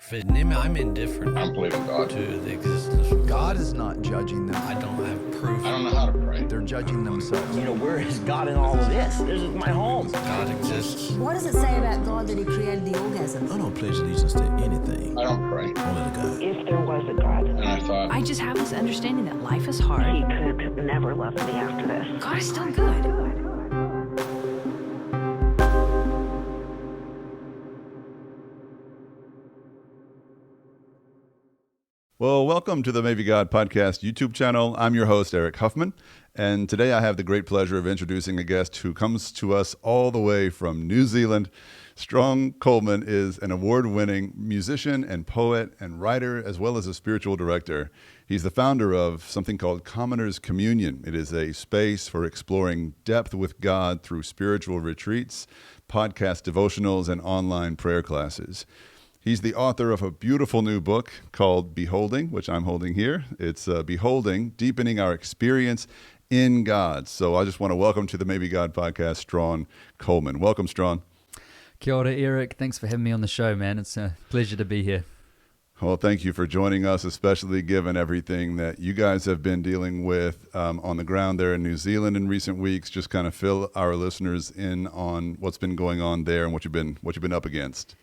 I'm indifferent. I don't believe in God. To the existence of God is not judging them. I don't have proof. I don't know how to pray. They're judging themselves. You know, where is God in all of this? This is my home. God exists. What does it say about God that he created the orgasm? I don't pledge allegiance to anything. I don't pray. Only to God. If there was a God. And I thought, I just have this understanding that life is hard. He could never love me after this. God is still good. Well, welcome to the Maybe God Podcast YouTube channel. I'm your host, Eric Huffman, and today I have the great pleasure of introducing a guest who comes to us all the way from New Zealand. Strahan Coleman is an award-winning musician and poet and writer, as well as a spiritual director. He's the founder of something called Commoner's Communion. It is a space for exploring depth with God through spiritual retreats, podcast devotionals, and online prayer classes. He's the author of a beautiful new book called Beholding, which I'm holding here. It's Beholding, Deepening Our Experience in God. So I just want to welcome to the Maybe God Podcast, Strahan Coleman. Welcome, Strahan. Kia ora, Eric. Thanks for having me on the show, man. It's a pleasure to be here. Well, thank you for joining us, especially given everything that you guys have been dealing with on the ground there in New Zealand in recent weeks. Just kind of fill our listeners in on what's been going on there and what you've been up against.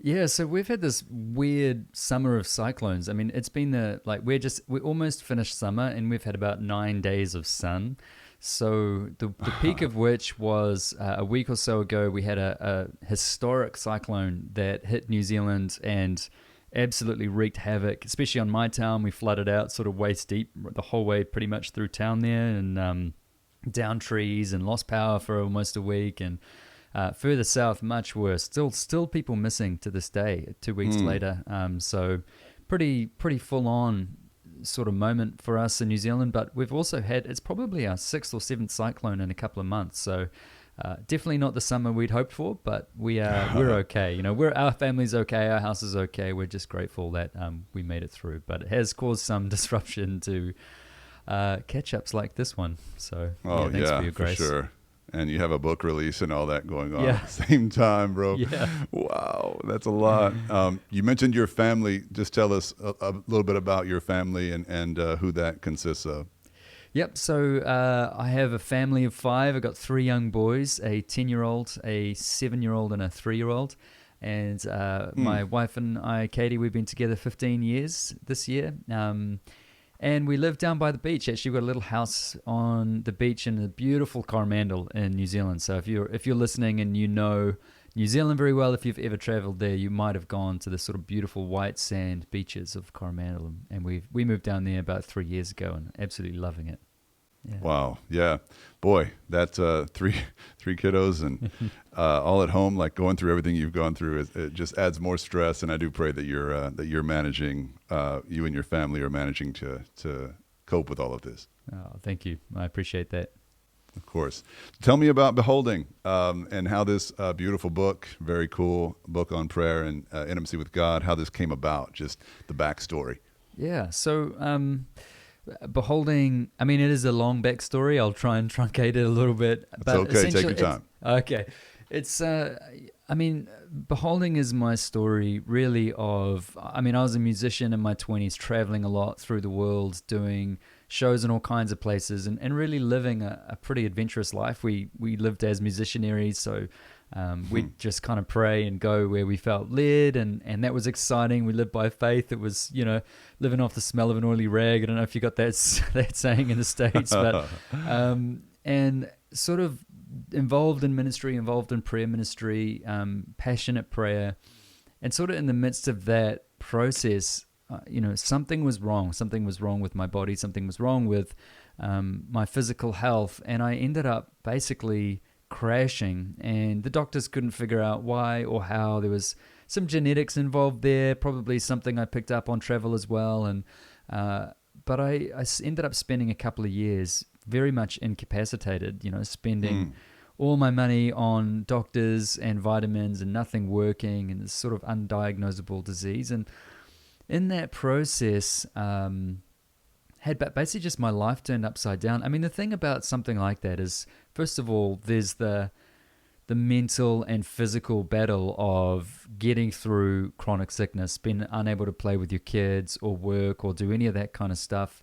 Yeah, so we've had this weird summer of cyclones. I mean, it's been we almost finished summer and we've had about 9 days of sun. So the peak of which was a week or so ago. We had a historic cyclone that hit New Zealand and absolutely wreaked havoc, especially on my town. We flooded out sort of waist deep the whole way pretty much through town there, and down trees and lost power for almost a week. And further south, much worse. Still people missing to this day, 2 weeks later. So pretty full on sort of moment for us in New Zealand. But we've also had, it's probably our 6th or 7th cyclone in a couple of months. So definitely not the summer we'd hoped for, but we're okay. You know, our family's okay, our house is okay. We're just grateful that we made it through. But it has caused some disruption to catch-ups like this one. So thanks for your grace. For sure. And you have a book release and all that going on at the same time, bro. Yeah. Wow, that's a lot. You mentioned your family. Just tell us a little bit about your family and who that consists of. Yep, so I have a family of 5. I've got 3 young boys, a 10-year-old, a 7-year-old, and a 3-year-old. And my wife and I, Katie, we've been together 15 years this year. And we live down by the beach. Actually, we've got a little house on the beach in the beautiful Coromandel in New Zealand. So if you're listening and you know New Zealand very well, if you've ever traveled there, you might have gone to the sort of beautiful white sand beaches of Coromandel. And we moved down there about 3 years ago and absolutely loving it. Yeah. Wow, yeah, boy, that's three kiddos and all at home, like going through everything you've gone through. It just adds more stress, and I do pray that you're managing, you and your family are managing to cope with all of this. Oh, thank you. I appreciate that. Of course. Tell me about Beholding and how this beautiful book, very cool book on prayer and intimacy with God, how this came about, just the backstory. Yeah, so Beholding, I mean, it is a long backstory. I'll try and truncate it a little bit. But it's okay, take your time. Okay. It's, Beholding is my story really of, I was a musician in my 20s, traveling a lot through the world, doing shows in all kinds of places and really living a pretty adventurous life. We lived as missionaries, so we'd just kind of pray and go where we felt led, and that was exciting. We lived by faith. It was, living off the smell of an oily rag. I don't know if you got that saying in the States, but and sort of involved in ministry, involved in prayer ministry, passionate prayer, and sort of in the midst of that process, something was wrong. Something was wrong with my body. Something was wrong with my physical health, and I ended up basically crashing, and the doctors couldn't figure out why or how. There was some genetics involved there, probably something I picked up on travel as well, and but I ended up spending a couple of years very much incapacitated, spending all my money on doctors and vitamins and nothing working, and this sort of undiagnosable disease. And in that process, had basically just my life turned upside down. I mean, the thing about something like that is, first of all, there's the the mental and physical battle of getting through chronic sickness, being unable to play with your kids or work or do any of that kind of stuff,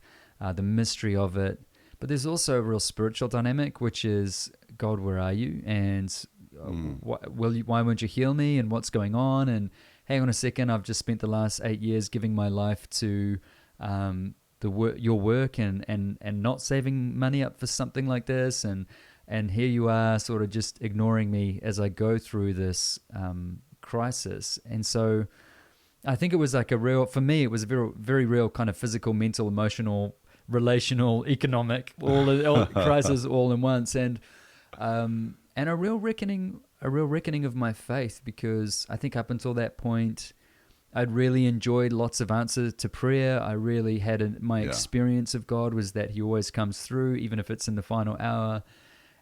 the mystery of it. But there's also a real spiritual dynamic, which is, God, where are you? And why won't you heal me? And what's going on? And hang on a second, I've just spent the last 8 years giving my life to your work and not saving money up for something like this. And here you are sort of just ignoring me as I go through this crisis. And so I think it was like for me, it was a very, very real kind of physical, mental, emotional, relational, economic, all crisis all in once. And a real reckoning of my faith, because I think up until that point, I'd really enjoyed lots of answers to prayer. I really had my experience of God was that he always comes through, even if it's in the final hour.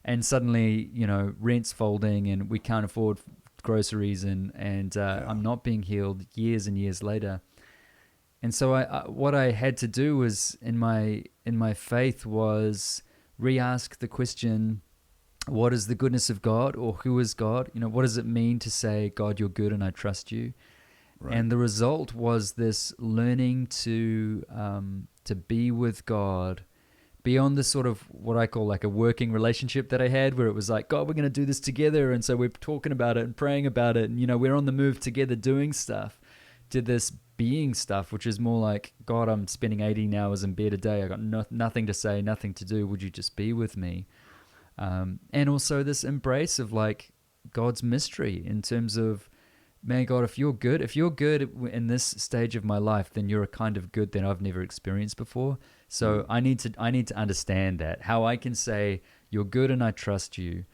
And suddenly, rent's folding and we can't afford groceries and I'm not being healed years and years later. And so what I had to do was in my faith was re-ask the question, what is the goodness of God, or who is God? What does it mean to say, God, you're good and I trust you? Right. And the result was this learning to be with God beyond the sort of what I call like a working relationship that I had, where it was like, God, we're going to do this together. And so we're talking about it and praying about it. And, we're on the move together doing stuff. Did this being stuff, which is more like, God, I'm spending 18 hours in bed a day. I got nothing to say, nothing to do. Would you just be with me? And also this embrace of like God's mystery in terms of, man, God, if you're good in this stage of my life, then you're a kind of good that I've never experienced before. So I need to understand that, how I can say you're good and I trust you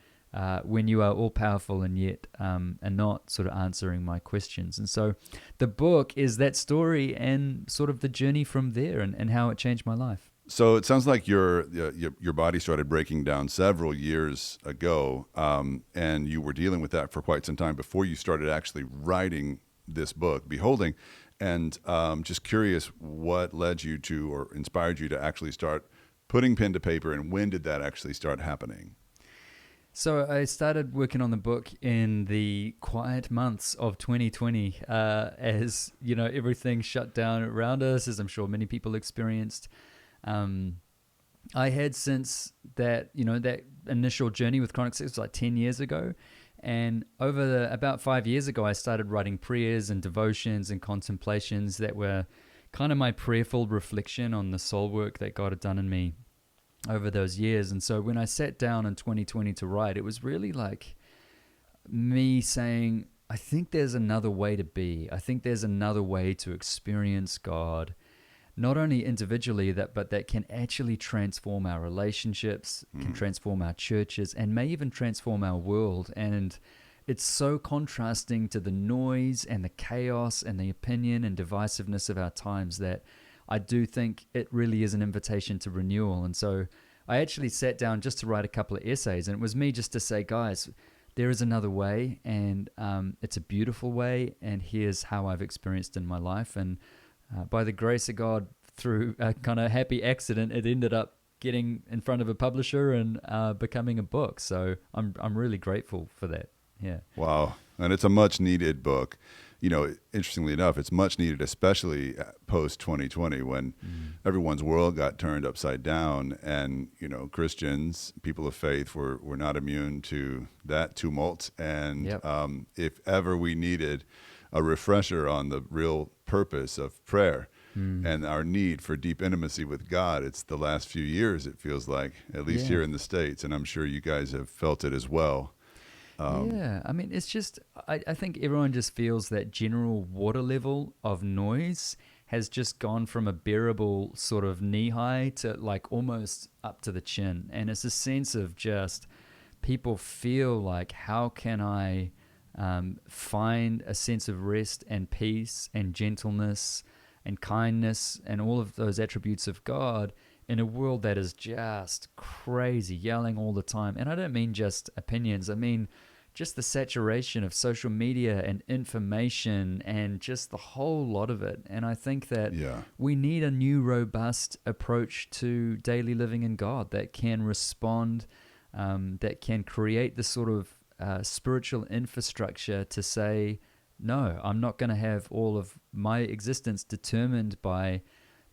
when you are all powerful and yet and not sort of answering my questions. And so the book is that story and sort of the journey from there and how it changed my life. So it sounds like your body started breaking down several years ago, and you were dealing with that for quite some time before you started actually writing this book, Beholding. And just curious, what led you to or inspired you to actually start putting pen to paper, and when did that actually start happening? So I started working on the book in the quiet months of 2020, as everything shut down around us, as I'm sure many people experienced. I had since that, that initial journey with chronic sickness was like 10 years ago. And about 5 years ago, I started writing prayers and devotions and contemplations that were kind of my prayerful reflection on the soul work that God had done in me over those years. And so when I sat down in 2020 to write, it was really like me saying, I think there's another way to be. I think there's another way to experience God, not only individually, but that can actually transform our relationships, can transform our churches, and may even transform our world. And it's so contrasting to the noise and the chaos and the opinion and divisiveness of our times that I do think it really is an invitation to renewal. And so I actually sat down just to write a couple of essays, and it was me just to say, guys, there is another way, and it's a beautiful way, and here's how I've experienced in my life. And by the grace of God, through a kind of happy accident, it ended up getting in front of a publisher and becoming a book. So I'm really grateful for that. Yeah. Wow. And it's a much needed book. Interestingly enough, it's much needed, especially post 2020 when everyone's world got turned upside down, and, Christians, people of faith were not immune to that tumult. And if ever we needed a refresher on the real purpose of prayer and our need for deep intimacy with God, it's the last few years, it feels like, at least here in the States, and I'm sure you guys have felt it as well. I mean, it's just, I think everyone just feels that general water level of noise has just gone from a bearable sort of knee-high to like almost up to the chin. And it's a sense of just people feel like, how can I find a sense of rest and peace and gentleness and kindness and all of those attributes of God in a world that is just crazy, yelling all the time. And I don't mean just opinions. I mean just the saturation of social media and information and just the whole lot of it. And I think that we need a new, robust approach to daily living in God that can respond, that can create the sort of spiritual infrastructure to say, no, I'm not going to have all of my existence determined by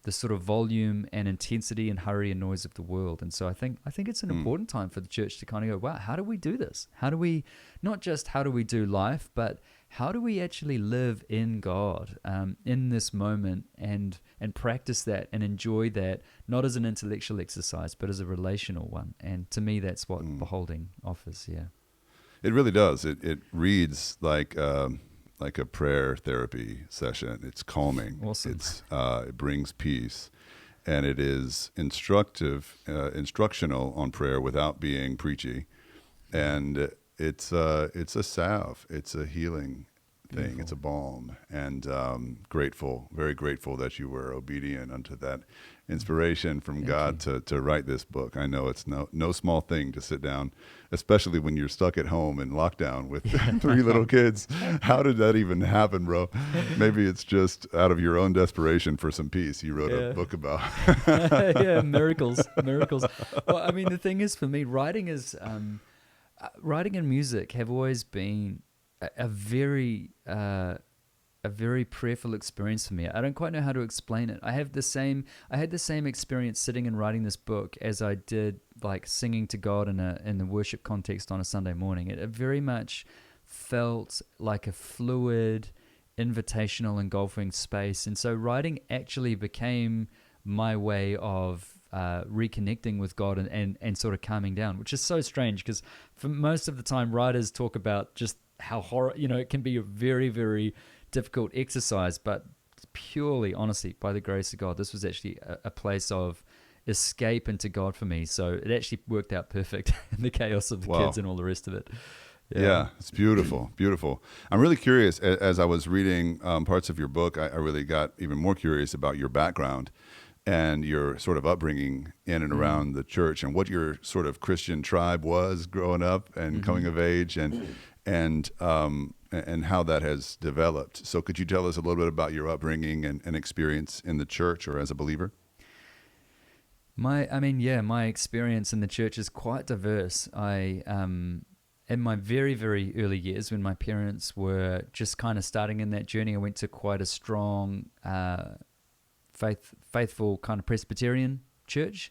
the sort of volume and intensity and hurry and noise of the world. And so I think it's an important time for the church to kind of go, wow, how do we do this? How do we, not just how do we do life, but how do we actually live in God in this moment and practice that and enjoy that, not as an intellectual exercise, but as a relational one. And to me, that's what beholding offers, yeah. It really does. It reads like a prayer therapy session. It's calming. Awesome. It brings peace, and it is instructional on prayer without being preachy, and it's a salve. It's a healing thing. Beautiful. It's a balm, and very grateful that you were obedient unto that inspiration from God to write this book. I know it's no small thing to sit down, especially when you're stuck at home in lockdown with 3 little kids. How did that even happen, bro? Maybe it's just out of your own desperation for some peace. You wrote a book about. Yeah, miracles. Well, I mean, the thing is, for me, writing and music have always been a very prayerful experience for me. I don't quite know how to explain it. I had the same experience sitting and writing this book as I did like singing to God in the worship context on a Sunday morning. It very much felt like a fluid, invitational, engulfing space. And so writing actually became my way of reconnecting with God and sort of calming down, which is so strange because for most of the time writers talk about just how it can be a very, very difficult exercise, but purely, honestly, by the grace of God, this was actually a place of escape into God for me. So it actually worked out perfect in the chaos of the kids and all the rest of it. Yeah, it's beautiful, beautiful. I'm really curious, as I was reading parts of your book, I really got even more curious about your background and your sort of upbringing in and around the church and what your sort of Christian tribe was growing up and coming of age and how that has developed. So could you tell us a little bit about your upbringing and experience in the church or as a believer? My experience in the church is quite diverse. In my very, very early years, when my parents were just kind of starting in that journey, I went to quite a strong, faithful kind of Presbyterian church.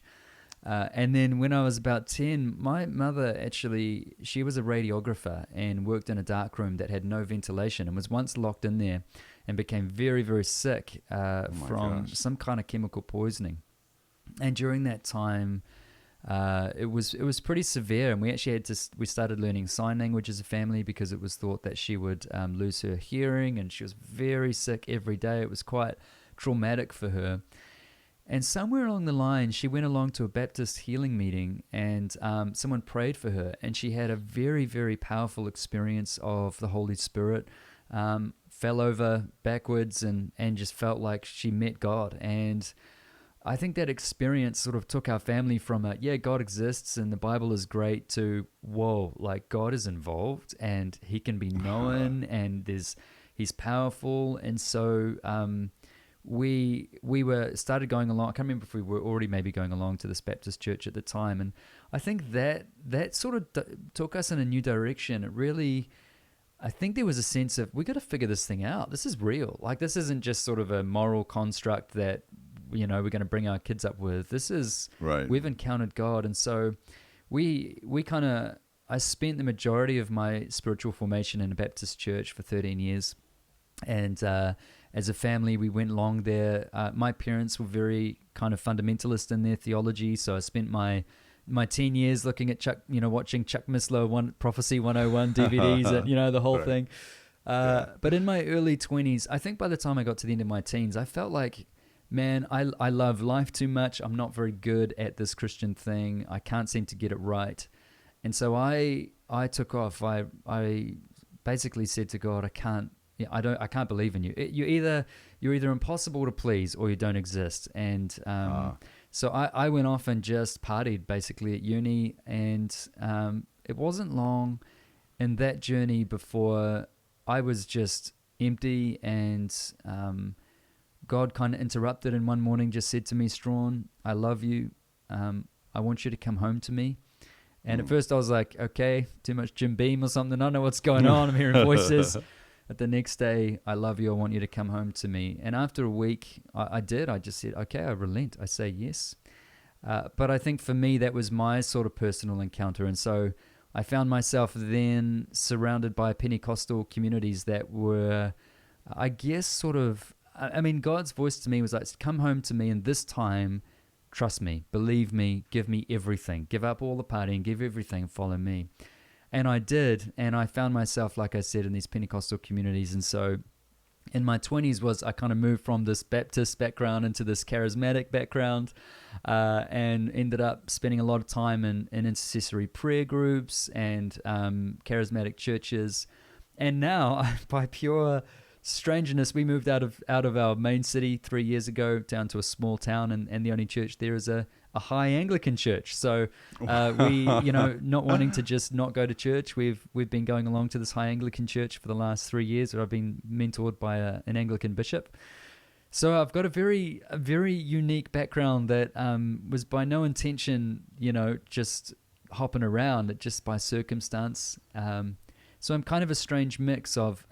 And then when I was about 10, my mother she was a radiographer and worked in a dark room that had no ventilation and was once locked in there and became very, very sick from some kind of chemical poisoning. And during that time, it was pretty severe, and we actually we started learning sign language as a family because it was thought that she would lose her hearing, and she was very sick every day. It was quite traumatic for her. And somewhere along the line, she went along to a Baptist healing meeting, and someone prayed for her, and she had a very, very powerful experience of the Holy Spirit, fell over backwards and just felt like she met God. And I think that experience sort of took our family from God exists and the Bible is great to, whoa, like God is involved and he can be known and he's powerful. And so we started going along. I can't remember if we were already maybe going along to this Baptist church at the time. And I think that sort of took us in a new direction. It really, I think there was a sense of, we got to figure this thing out. This is real. Like, this isn't just sort of a moral construct that, we're going to bring our kids up with. This is, right. We've encountered God. And so I spent the majority of my spiritual formation in a Baptist church for 13 years. And as a family, we went along there. My parents were very kind of fundamentalist in their theology. So I spent my teen years looking at watching Chuck Missler Prophecy 101 DVDs and, the whole thing. But in my early 20s, I think by the time I got to the end of my teens, I felt like, man, I love life too much. I'm not very good at this Christian thing. I can't seem to get it right. And so I took off. I basically said to God, I can't believe in you. You're either impossible to please or you don't exist. And so I went off and just partied basically at uni. And it wasn't long in that journey before I was just empty, and God kind of interrupted and one morning just said to me, Strahan, I love you. I want you to come home to me. And at first I was like, okay, too much Jim Beam or something. I don't know what's going on. I'm hearing voices. But the next day, I love you. I want you to come home to me. And after a week, I did. I just said, okay, I relent. I say yes. But I think for me, that was my sort of personal encounter. And so I found myself then surrounded by Pentecostal communities that were, I guess, sort of, I mean, God's voice to me was like, come home to me, and this time, trust me, believe me, give me everything. Give up all the partying, give everything, follow me. And I did, and I found myself, like I said, in these Pentecostal communities. And so in my 20s I kind of moved from this Baptist background into this charismatic background, and ended up spending a lot of time in intercessory prayer groups and charismatic churches. And now, by pure strangeness, we moved out of our main city 3 years ago down to a small town, and the only church there is a high Anglican church. So we, not wanting to just not go to church, we've been going along to this high Anglican church for the last 3 years, where I've been mentored by an Anglican bishop. So I've got a very unique background that was by no intention, just hopping around, just by circumstance. So I'm kind of a strange mix of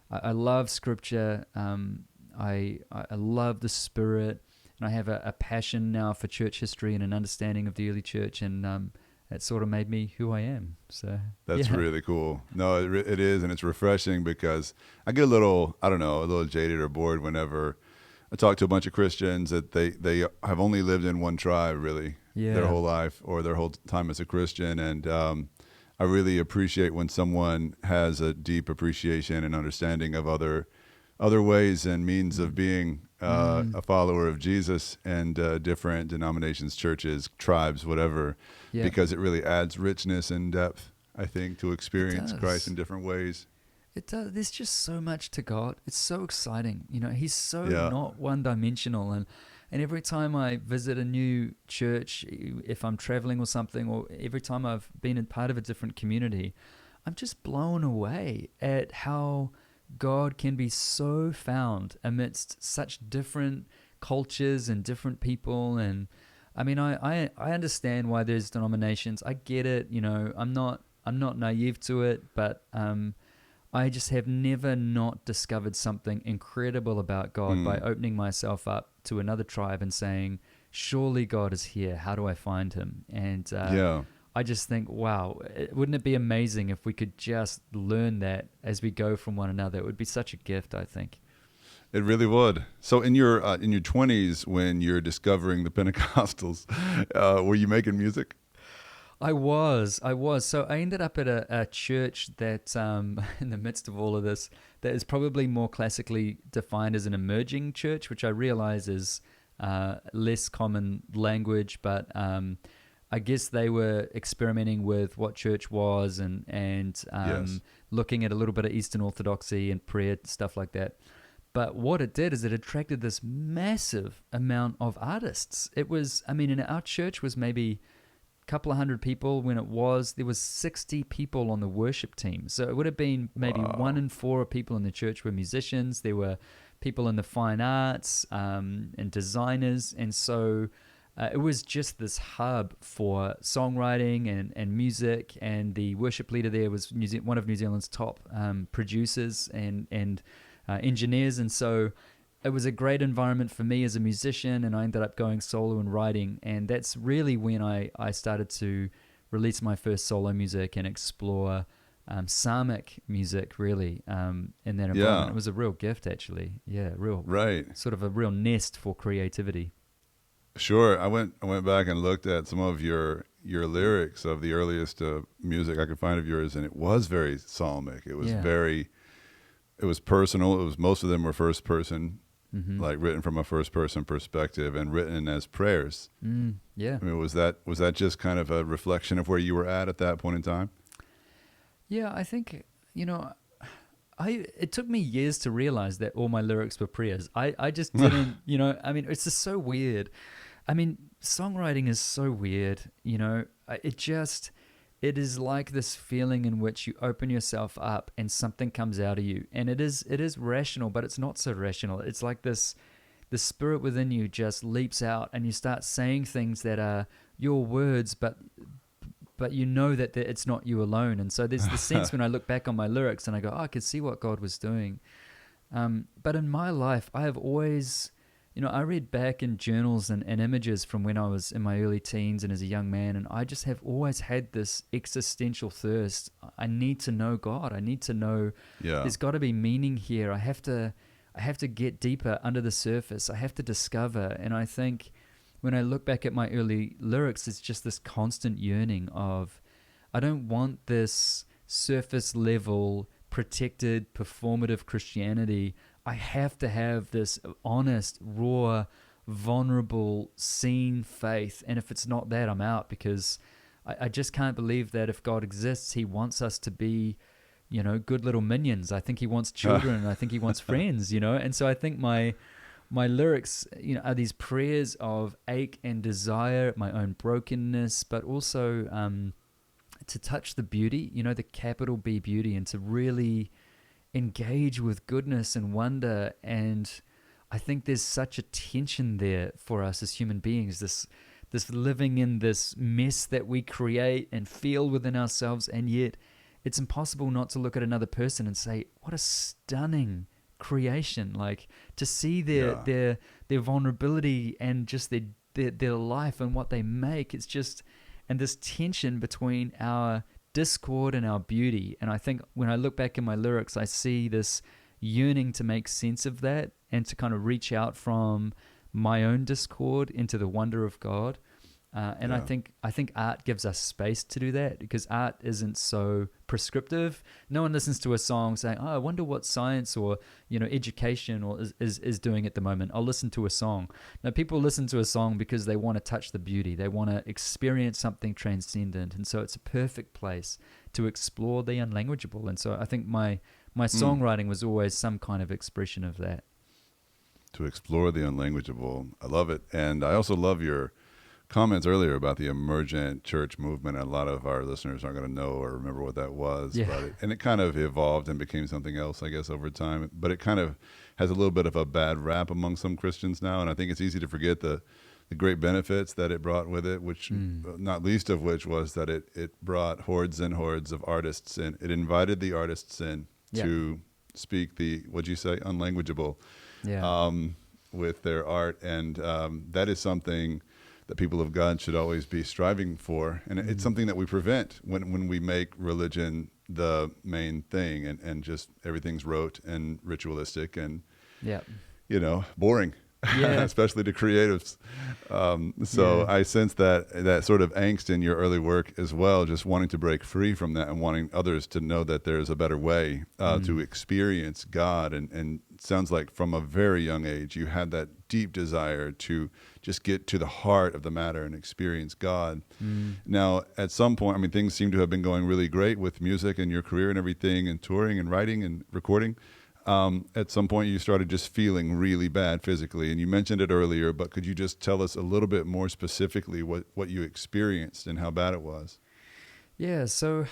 I love scripture, I love the Spirit, and I have a passion now for church history and an understanding of the early church, and that sort of made me who I am. So that's really cool. No, it is, and it's refreshing, because I get a little jaded or bored whenever I talk to a bunch of Christians that they have only lived in one tribe really their whole life, or their whole time as a Christian, and I really appreciate when someone has a deep appreciation and understanding of other ways and means of being a follower of Jesus, and different denominations, churches, tribes, whatever, because it really adds richness and depth, I think, to experience Christ in different ways. It does. There's just so much to God. It's so exciting. He's so not one-dimensional. And every time I visit a new church, if I'm traveling or something, or every time I've been a part of a different community, I'm just blown away at how God can be so found amidst such different cultures and different people. And I mean, I understand why there's denominations. I get it. I'm not naive to it, but I just have never not discovered something incredible about God by opening myself up to another tribe and saying, surely God is here. How do I find him? And I just think, wow, wouldn't it be amazing if we could just learn that as we go from one another? It would be such a gift, I think. It really would. So in your 20s, when you're discovering the Pentecostals, were you making music? I was. So I ended up at a church that, in the midst of all of this, that is probably more classically defined as an emerging church, which I realize is less common language, but I guess they were experimenting with what church was, and looking at a little bit of Eastern Orthodoxy and prayer, stuff like that. But what it did is it attracted this massive amount of artists. It was, in our church was maybe couple of hundred people when there was 60 people on the worship team. So it would have been maybe 1 in 4 people in the church were musicians. There were people in the fine arts and designers. And so it was just this hub for songwriting and music. And the worship leader there was one of New Zealand's top producers and engineers. And so it was a great environment for me as a musician, and I ended up going solo and writing. And that's really when I started to release my first solo music and explore psalmic music, really, in that environment. It was a real gift, actually. Yeah, sort of a real nest for creativity. Sure. I went back and looked at some of your lyrics of the earliest music I could find of yours, and it was very psalmic. It was it was personal. Most of them were first person. Mm-hmm. Like written from a first-person perspective and written as prayers. Was that just kind of a reflection of where you were at that point in time? Yeah, I think it took me years to realize that all my lyrics were prayers. I just didn't. It's just so weird. Songwriting is so weird. It is like this feeling in which you open yourself up and something comes out of you. And it is rational, but it's not so rational. It's like the spirit within you just leaps out and you start saying things that are your words, but but you know that it's not you alone. And so there's the sense when I look back on my lyrics and I go, oh, I could see what God was doing. But in my life, I have always, I read back in journals and images from when I was in my early teens and as a young man, and I just have always had this existential thirst. I need to know God. I need to know there's got to be meaning here. I have to get deeper under the surface. I have to discover. And I think when I look back at my early lyrics, it's just this constant yearning of, I don't want this surface level, protected, performative Christianity. I have to have this honest, raw, vulnerable, seen faith. And if it's not that, I'm out, because I just can't believe that if God exists, he wants us to be, good little minions. I think he wants children. And I think he wants friends, And so I think my lyrics, are these prayers of ache and desire, my own brokenness, but also to touch the beauty, the capital B beauty, and to really engage with goodness and wonder. And I think there's such a tension there for us as human beings, this living in this mess that we create and feel within ourselves, and yet it's impossible not to look at another person and say, what a stunning creation. Like, to see their vulnerability and just their life and what they make. It's just, and this tension between our discord and our beauty. And I think when I look back in my lyrics, I see this yearning to make sense of that and to kind of reach out from my own discord into the wonder of God. I think art gives us space to do that, because art isn't so prescriptive. No one listens to a song saying, oh, I wonder what science or education or is doing at the moment. I'll listen to a song. Now, people listen to a song because they want to touch the beauty. They want to experience something transcendent. And so it's a perfect place to explore the unlanguageable. And so I think my songwriting was always some kind of expression of that. To explore the unlanguageable. I love it. And I also love your comments earlier about the emergent church movement. A lot of our listeners aren't going to know or remember what that was. Yeah. But it kind of evolved and became something else, I guess, over time. But it kind of has a little bit of a bad rap among some Christians now. And I think it's easy to forget the great benefits that it brought with it, which not least of which was that it brought hordes and hordes of artists in. It invited the artists in to speak the, what'd you say, unlanguageable with their art. And that is something that people of God should always be striving for. And it's something that we prevent when we make religion the main thing and just everything's rote and ritualistic and, boring, especially to creatives. I sense that sort of angst in your early work as well, just wanting to break free from that and wanting others to know that there's a better way to experience God. And it sounds like from a very young age, you had that deep desire to just get to the heart of the matter and experience God. Now, at some point, things seem to have been going really great with music and your career and everything, and touring and writing and recording. At some point, you started just feeling really bad physically, and you mentioned it earlier, but could you just tell us a little bit more specifically what you experienced and how bad it was? Yeah, so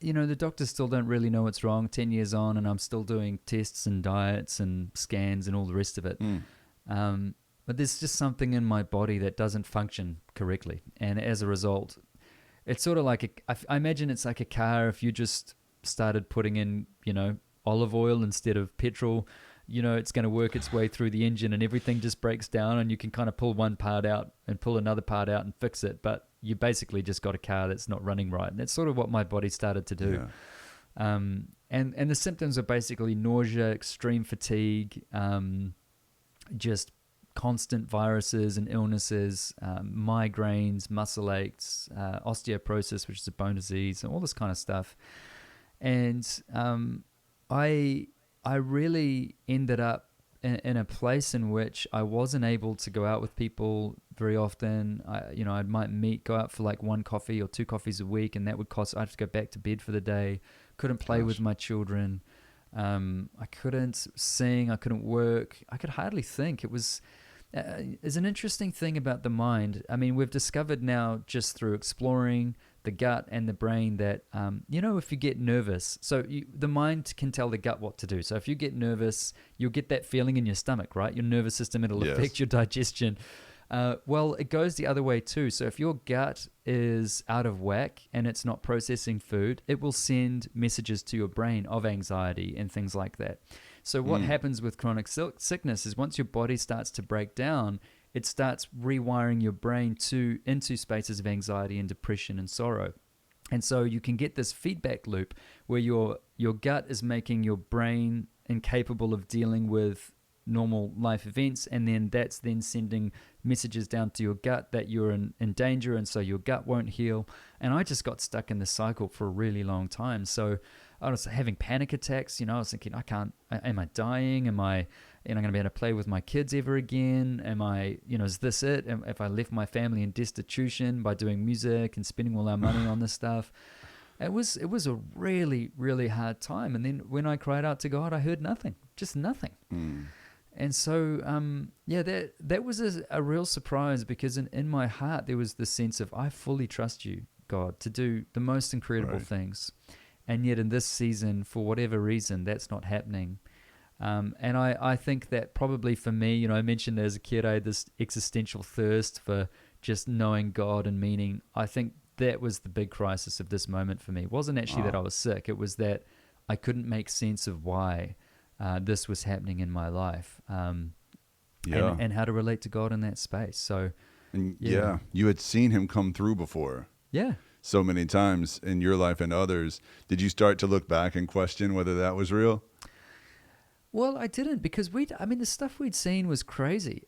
the doctors still don't really know what's wrong 10 years on, and I'm still doing tests and diets and scans and all the rest of it. But there's just something in my body that doesn't function correctly. And as a result, it's sort of like, I imagine it's like a car. If you just started putting in, olive oil instead of petrol, it's going to work its way through the engine and everything just breaks down, and you can kind of pull one part out and pull another part out and fix it. But you basically just got a car that's not running right. And that's sort of what my body started to do. Yeah. And the symptoms are basically nausea, extreme fatigue, just constant viruses and illnesses, migraines, muscle aches, osteoporosis, which is a bone disease, and all this kind of stuff. And I really ended up in a place in which I wasn't able to go out with people very often. I might go out for like one coffee or two coffees a week, and that would cost, I'd have to go back to bed for the day. Couldn't play with my children. I couldn't sing. I couldn't work. I could hardly think. It was, is an interesting thing about the mind. We've discovered now just through exploring the gut and the brain that, if you get nervous, so the mind can tell the gut what to do. So if you get nervous, you'll get that feeling in your stomach, right? Your nervous system, it'll affect your digestion. Well, it goes the other way too. So if your gut is out of whack and it's not processing food, it will send messages to your brain of anxiety and things like that. So what happens with chronic sickness is once your body starts to break down, it starts rewiring your brain into spaces of anxiety and depression and sorrow. And so you can get this feedback loop where your gut is making your brain incapable of dealing with normal life events, and then that's then sending messages down to your gut that you're in danger, and so your gut won't heal. And I just got stuck in this cycle for a really long time. So I was having panic attacks. I was thinking, am I dying? Am I going to be able to play with my kids ever again? Am I, is this it? If I left my family in destitution by doing music and spending all our money on this stuff? It was a really, really hard time. And then when I cried out to God, I heard nothing, just nothing. And so, that was a real surprise, because in my heart, there was this sense of, I fully trust you, God, to do the most incredible things. And yet in this season, for whatever reason, that's not happening. And I think that probably for me, I mentioned as a kid, I had this existential thirst for just knowing God and meaning. I think that was the big crisis of this moment for me. It wasn't actually that I was sick. It was that I couldn't make sense of why this was happening in my life, and how to relate to God in that space. So, you had seen him come through before. Yeah. So many times in your life and others. Did you start to look back and question whether that was real? Well, I didn't, because the stuff we'd seen was crazy.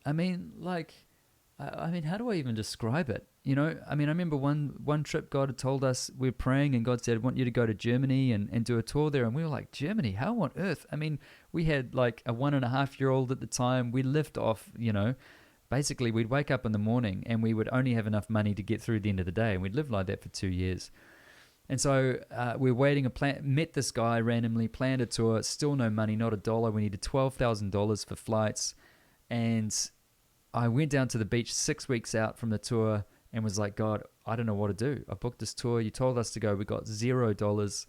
how do I even describe it? I remember one trip God had told us, we were praying and God said, I want you to go to Germany and do a tour there. And we were like, Germany, how on earth? We had like a 1.5-year-old at the time. We lived off, basically we'd wake up in the morning and we would only have enough money to get through the end of the day. And we'd lived like that for 2 years. And so we're waiting, met this guy randomly, planned a tour, still no money, not $1. We needed $12,000 for flights. And I went down to the beach 6 weeks out from the tour and was like, God, I don't know what to do. I booked this tour. You told us to go. We got $0.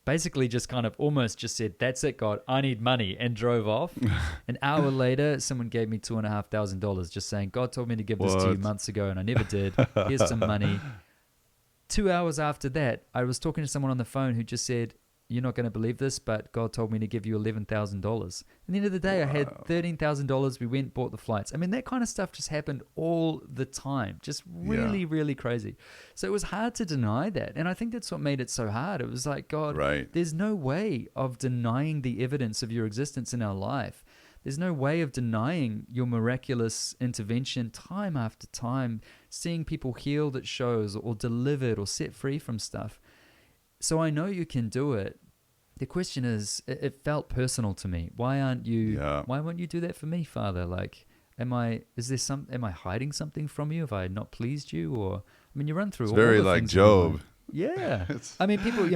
Basically just kind of almost just said, that's it, God, I need money, and drove off. An hour later, someone gave me $2,500 just saying, God told me to give this to you months ago and I never did. Here's some money. 2 hours after that, I was talking to someone on the phone who just said, you're not going to believe this, but God told me to give you $11,000. At the end of the day, I had $13,000. We went, bought the flights. That kind of stuff just happened all the time. Just really, really crazy. So it was hard to deny that. And I think that's what made it so hard. It was like, God, there's no way of denying the evidence of your existence in our life. There's no way of denying your miraculous intervention time after time, seeing people healed at shows or delivered or set free from stuff. So I know you can do it. The question is, it felt personal to me. Why won't you do that for me, Father? Like, am I hiding something from you? Have I not pleased you? Or, you run through all the things. It's very like Job. Yeah. People,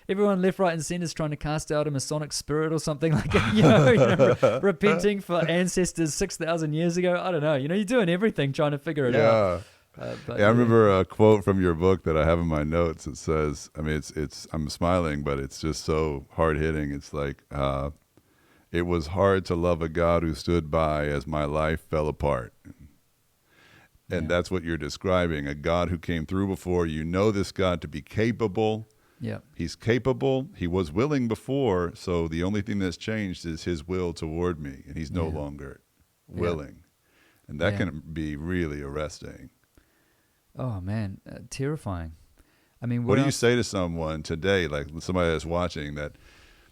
everyone left, right, and center is trying to cast out a Masonic spirit or something like that, repenting for ancestors 6,000 years ago. I don't know. You're doing everything trying to figure it out. I remember a quote from your book that I have in my notes. It says, I'm smiling, but it's just so hard hitting. It's like, it was hard to love a God who stood by as my life fell apart. And that's what you're describing, a God who came through before. You know this God to be capable. Yeah. He's capable. He was willing before, so the only thing that's changed is his will toward me, and he's no longer willing. And that can be really arresting. Oh, man, terrifying. What do you say to someone today, like somebody that's watching that,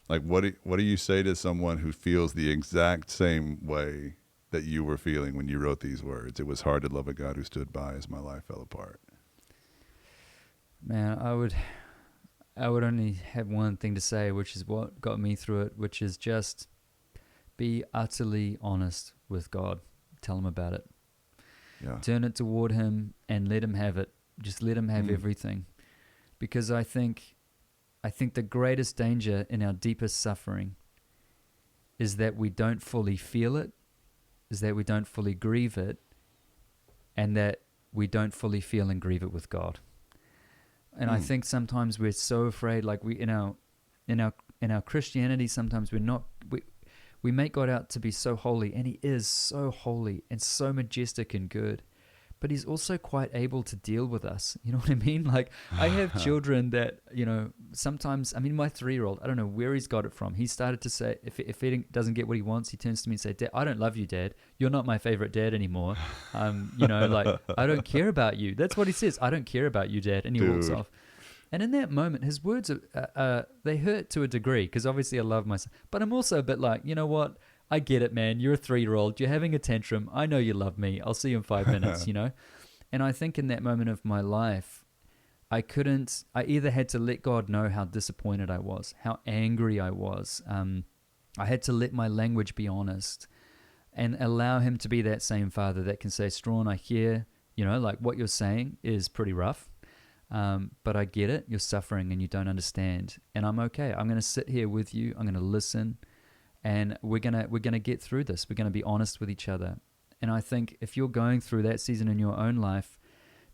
like what do you say to someone who feels the exact same way that you were feeling when you wrote these words? It was hard to love a God who stood by as my life fell apart. Man, I would only have one thing to say, which is what got me through it, which is just be utterly honest with God. Tell him about it. Yeah. Turn it toward him and let him have it. Just let him have everything. Because I think the greatest danger in our deepest suffering is that we don't fully feel it, is that we don't fully grieve it, and that we don't fully feel and grieve it with God. And I think sometimes we're so afraid, like in our Christianity, sometimes We make God out to be so holy, and he is so holy and so majestic and good. But he's also quite able to deal with us. You know what I mean? Like, I have children that, sometimes, my 3-year-old, I don't know where he's got it from. He started to say, if he doesn't get what he wants, he turns to me and says, Dad, I don't love you, Dad. You're not my favorite dad anymore. Like, I don't care about you. That's what he says. I don't care about you, Dad. And he walks off. And in that moment, his words, they hurt to a degree, because obviously I love my son. But I'm also a bit like, you know what? I get it, man. You're a 3-year-old. You're having a tantrum. I know you love me. I'll see you in 5 minutes, And I think in that moment of my life, I either had to let God know how disappointed I was, how angry I was. I had to let my language be honest and allow him to be that same father that can say, Strahan, I hear, like what you're saying is pretty rough. But I get it. You're suffering and you don't understand. And I'm okay. I'm going to sit here with you. I'm going to listen. And we're gonna get through this. We're gonna be honest with each other. And I think if you're going through that season in your own life,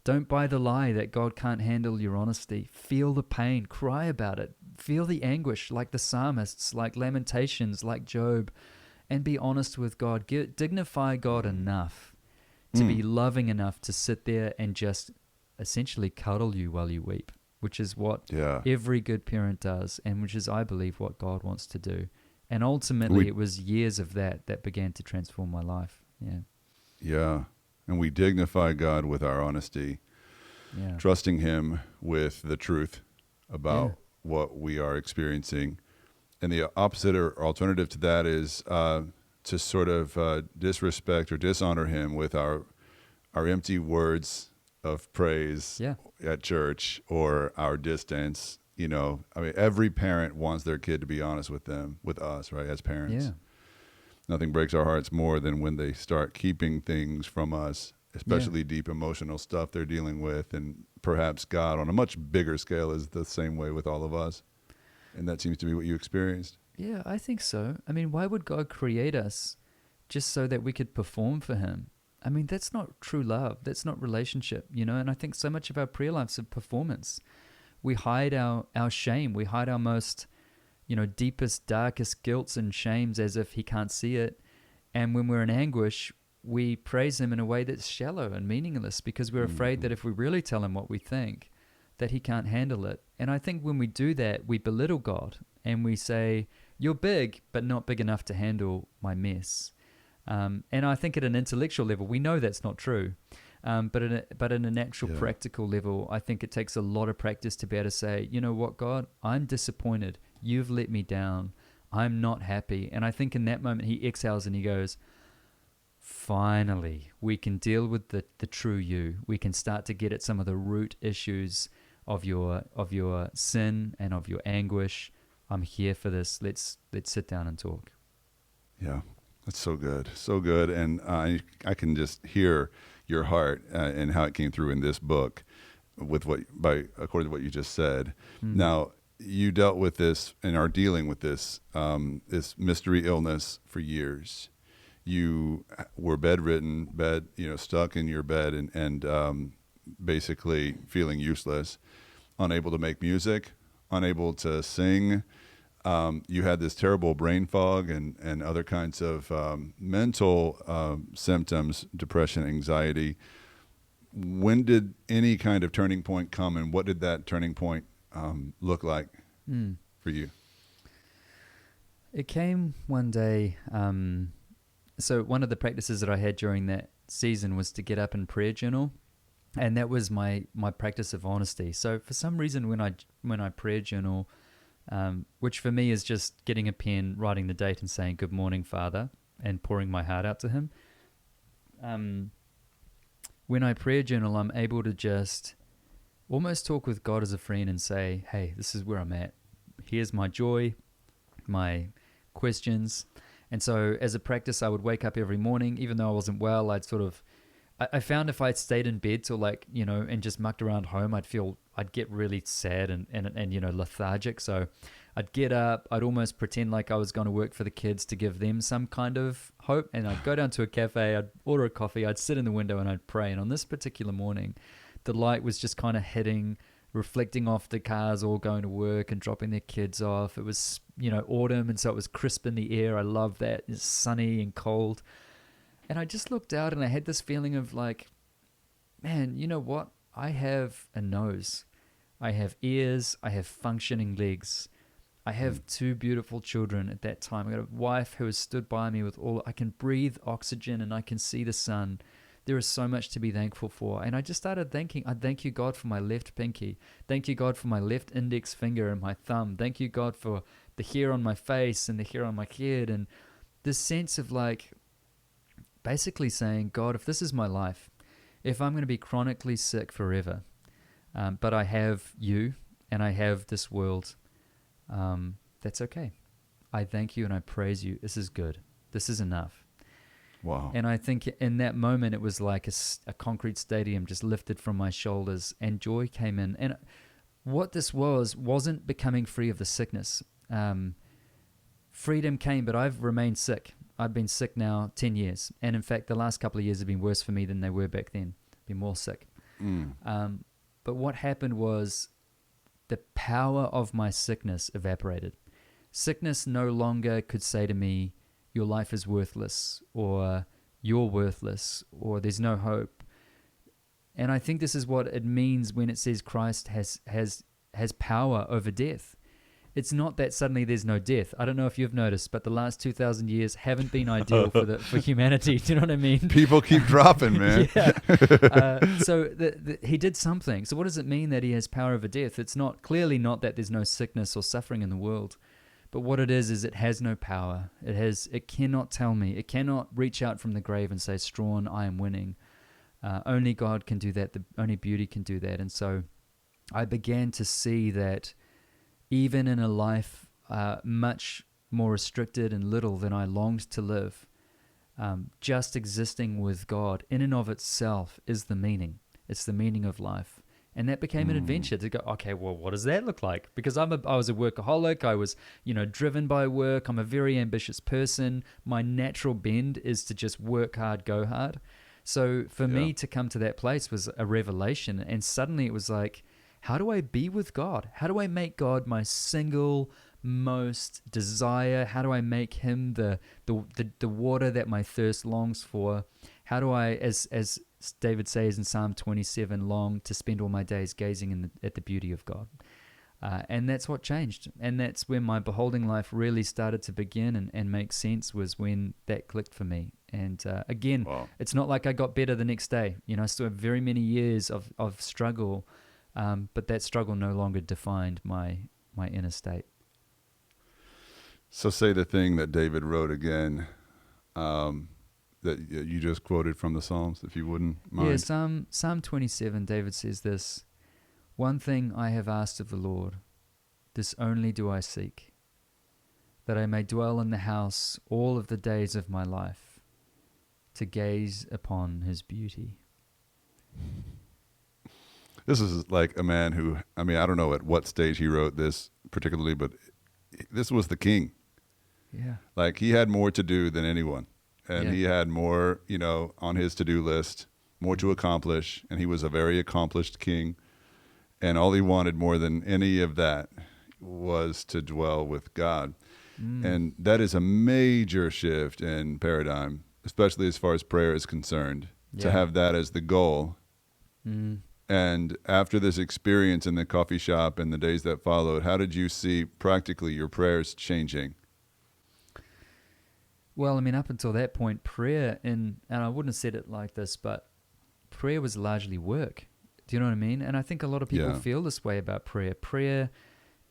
don't buy the lie that God can't handle your honesty. Feel the pain, cry about it, feel the anguish, like the psalmists, like Lamentations, like Job, and be honest with God. Dignify God enough to be loving enough to sit there and just essentially cuddle you while you weep, which is what every good parent does, and which is, I believe, what God wants to do. And ultimately, it was years of that began to transform my life. Yeah. Yeah. And we dignify God with our honesty, trusting him with the truth about what we are experiencing. And the opposite or alternative to that is to sort of disrespect or dishonor him with our empty words of praise at church or our distance. Every parent wants their kid to be honest with us, right, as parents. Yeah. Nothing breaks our hearts more than when they start keeping things from us, especially deep emotional stuff they're dealing with. And perhaps God, on a much bigger scale, is the same way with all of us. And that seems to be what you experienced. Yeah, I think so. Why would God create us just so that we could perform for him? That's not true love. That's not relationship, And I think so much of our prayer lives is performance. We hide our shame. We hide our most, deepest, darkest guilts and shames as if he can't see it. And when we're in anguish, we praise him in a way that's shallow and meaningless because we're afraid that if we really tell him what we think, that he can't handle it. And I think when we do that, we belittle God and we say, you're big, but not big enough to handle my mess. And I think at an intellectual level, we know that's not true. But in an actual practical level, I think it takes a lot of practice to be able to say, you know what, God, I'm disappointed. You've let me down. I'm not happy. And I think in that moment he exhales and he goes, finally, we can deal with the true you. We can start to get at some of the root issues of your sin and of your anguish. I'm here for this. Let's sit down and talk. Yeah, that's so good. So good. And I can just hear your heart and how it came through in this book according to what you just said. Now, you dealt with this and are dealing with this mystery illness for years. You were bedridden, stuck in your bed and basically feeling useless, unable to make music, unable to sing. You had this terrible brain fog and other kinds of mental symptoms, depression, anxiety. When did any kind of turning point come, and what did that turning point look like for you? It came one day. So one of the practices that I had during that season was to get up and prayer journal, and that was my practice of honesty. So for some reason, when I prayer journal, which for me is just getting a pen, writing the date, and saying "Good morning, Father," and pouring my heart out to Him. When I prayer journal, I'm able to just almost talk with God as a friend and say, "Hey, this is where I'm at. Here's my joy, my questions." And so as a practice, I would wake up every morning, even though I wasn't well, I found if I'd stayed in bed till and just mucked around home, I'd get really sad and lethargic. So I'd get up, I'd almost pretend like I was going to work for the kids to give them some kind of hope. And I'd go down to a cafe, I'd order a coffee, I'd sit in the window and I'd pray. And on this particular morning, the light was just kind of hitting reflecting off the cars all going to work and dropping their kids off. It was, autumn, and so it was crisp in the air. I love that. It's sunny and cold. And I just looked out and I had this feeling of like, man, you know what? I have a nose. I have ears. I have functioning legs. I have two beautiful children at that time. I got a wife who has stood by me with all. I can breathe oxygen and I can see the sun. There is so much to be thankful for. And I just started thinking, I thank you, God, for my left pinky. Thank you, God, for my left index finger and my thumb. Thank you, God, for the hair on my face and the hair on my head. And this sense of like basically saying, God, if this is my life, if I'm going to be chronically sick forever, but I have you and I have this world, that's okay. I thank you and I praise you. This is good. This is enough. Wow. And I think in that moment, it was like a concrete stadium just lifted from my shoulders and joy came in. And what this wasn't becoming free of the sickness. Freedom came, but I've remained sick. I've been sick now 10 years. And in fact, the last couple of years have been worse for me than they were back then. Been more sick. But what happened was the power of my sickness evaporated. Sickness no longer could say to me, your life is worthless, or you're worthless, or there's no hope. And I think this is what it means when it says Christ has power over death. It's not that suddenly there's no death. I don't know if you've noticed, but the last 2,000 years haven't been ideal for humanity. Do you know what I mean? People keep dropping, man. So he did something. So what does it mean that he has power over death? It's clearly not that there's no sickness or suffering in the world. But what it is it has no power. It cannot tell me. It cannot reach out from the grave and say, Strahan, I am winning. Only God can do that. Only beauty can do that. And so I began to see that even in a life much more restricted and little than I longed to live, just existing with God in and of itself is the meaning. It's the meaning of life. And that became an adventure to go, okay, well, what does that look like? Because I was a workaholic. I was, driven by work. I'm a very ambitious person. My natural bend is to just work hard, go hard. So for me to come to that place was a revelation. And suddenly it was like, how do I be with God? How do I make God my single most desire? How do I make him the water that my thirst longs for? How do I, as David says in Psalm 27, long to spend all my days gazing at the beauty of God? And that's what changed. And that's when my beholding life really started to begin and make sense, was when that clicked for me. And again, It's not like I got better the next day. I still have very many years of struggle, but that struggle no longer defined my inner state. So say the thing that David wrote again, that you just quoted from the Psalms, if you wouldn't mind. Yeah, Psalm 27, David says this: one thing I have asked of the Lord, this only do I seek, that I may dwell in the house all of the days of my life, to gaze upon his beauty. This is like a man who, I don't know at what stage he wrote this particularly, but this was the king. Yeah. Like he had more to do than anyone. And he had more, on his to-do list, more to accomplish. And he was a very accomplished king. And all he wanted more than any of that was to dwell with God. And that is a major shift in paradigm, especially as far as prayer is concerned, to have that as the goal. And after this experience in the coffee shop and the days that followed, how did you see practically your prayers changing? Well, up until that point, prayer, and I wouldn't have said it like this, but prayer was largely work. Do you know what I mean? And I think a lot of people feel this way about prayer. Prayer,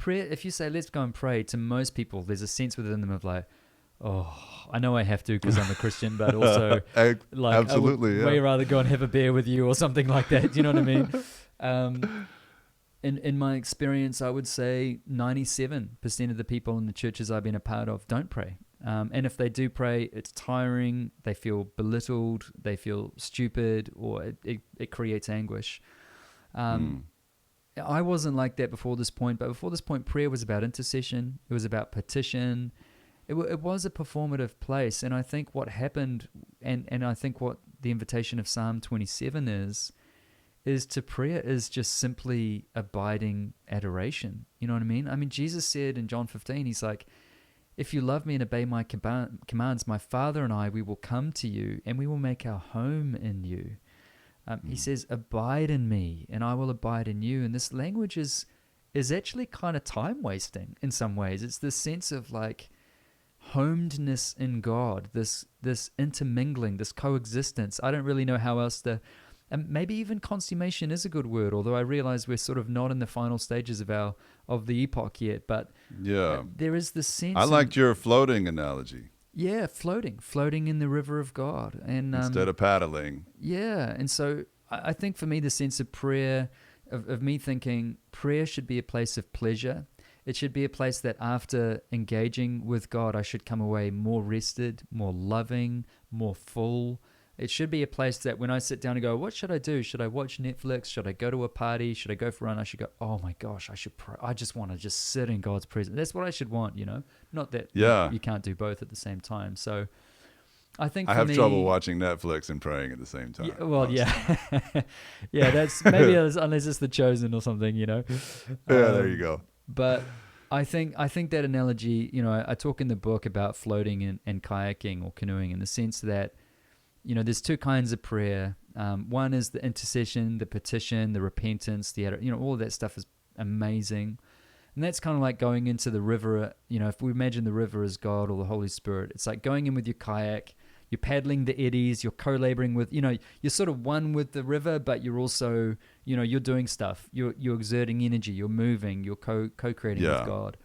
if you say, let's go and pray, to most people, there's a sense within them of like, oh, I know I have to because I'm a Christian, but also like absolutely, I would way rather go and have a beer with you or something like that. Do you know what I mean? In my experience, I would say 97% of the people in the churches I've been a part of don't pray. And if they do pray, it's tiring, they feel belittled, they feel stupid, or it creates anguish. I wasn't like that before this point, but before this point, prayer was about intercession, it was about petition, it was a performative place. And I think what happened, and I think what the invitation of Psalm 27 is prayer is just simply abiding adoration. You know what I mean? I mean, Jesus said in John 15, he's like, if you love me and obey my commands, my Father and I, we will come to you and we will make our home in you. He says, abide in me and I will abide in you. And this language is actually kind of time wasting in some ways. It's this sense of like homedness in God, this intermingling, this coexistence. I don't really know how else to... And maybe even consummation is a good word, although I realize we're sort of not in the final stages of the epoch yet. But there is this sense. I liked your floating analogy. Yeah, floating in the river of God, and instead of paddling. Yeah, and so I think for me the sense of prayer, of me thinking prayer should be a place of pleasure. It should be a place that after engaging with God, I should come away more rested, more loving, more full. It should be a place that when I sit down and go, what should I do? Should I watch Netflix? Should I go to a party? Should I go for a run? I should go, oh my gosh, I should pray. I just want to just sit in God's presence. That's what I should want, you know? Not that you can't do both at the same time. So I think I have trouble watching Netflix and praying at the same time. Yeah, well, yeah, that's maybe unless it's The Chosen or something, you know? There you go. But I think that analogy, you know, I talk in the book about floating and kayaking or canoeing in the sense that, you know, there's two kinds of prayer. One is the intercession, the petition, the repentance, all of that stuff is amazing. And that's kind of like going into the river. You know, if we imagine the river as God or the Holy Spirit, it's like going in with your kayak, you're paddling the eddies, you're co-laboring with, you know, you're sort of one with the river, but you're also, you know, you're doing stuff. You're exerting energy, you're moving, you're co-creating with God.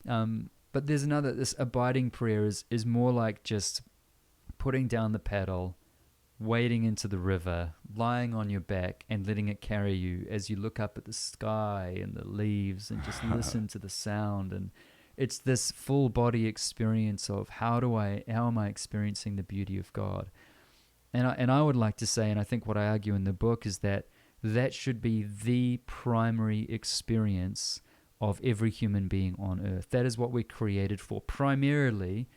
But there's this abiding prayer is more like just putting down the paddle, wading into the river, lying on your back and letting it carry you as you look up at the sky and the leaves and just listen to the sound. And it's this full body experience of how am I experiencing the beauty of God? And I would like to say, and I think what I argue in the book is that should be the primary experience of every human being on earth. That is what we're created for, primarily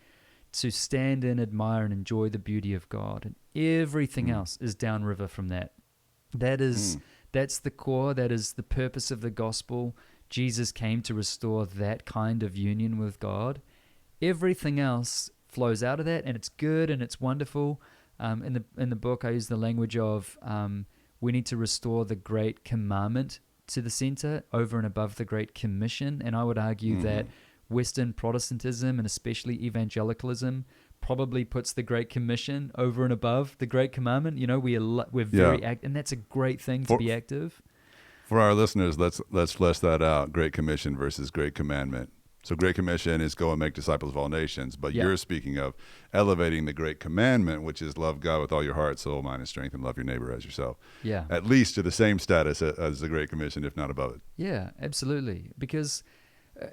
to stand and admire and enjoy the beauty of God, and everything else is downriver from that. That's the core. That is the purpose of the gospel. Jesus came to restore that kind of union with God. Everything else flows out of that, and it's good and it's wonderful. In the book, I use the language of we need to restore the great commandment to the center over and above the great commission, and I would argue that Western Protestantism and especially evangelicalism probably puts the Great Commission over and above the Great Commandment. You know, we're very active, and that's a great thing to be active. For our listeners, let's flesh that out. Great Commission versus Great Commandment. So Great Commission is go and make disciples of all nations, but you're speaking of elevating the Great Commandment, which is love God with all your heart, soul, mind, and strength, and love your neighbor as yourself. Yeah. At least to the same status as the Great Commission, if not above it. Yeah, absolutely. Because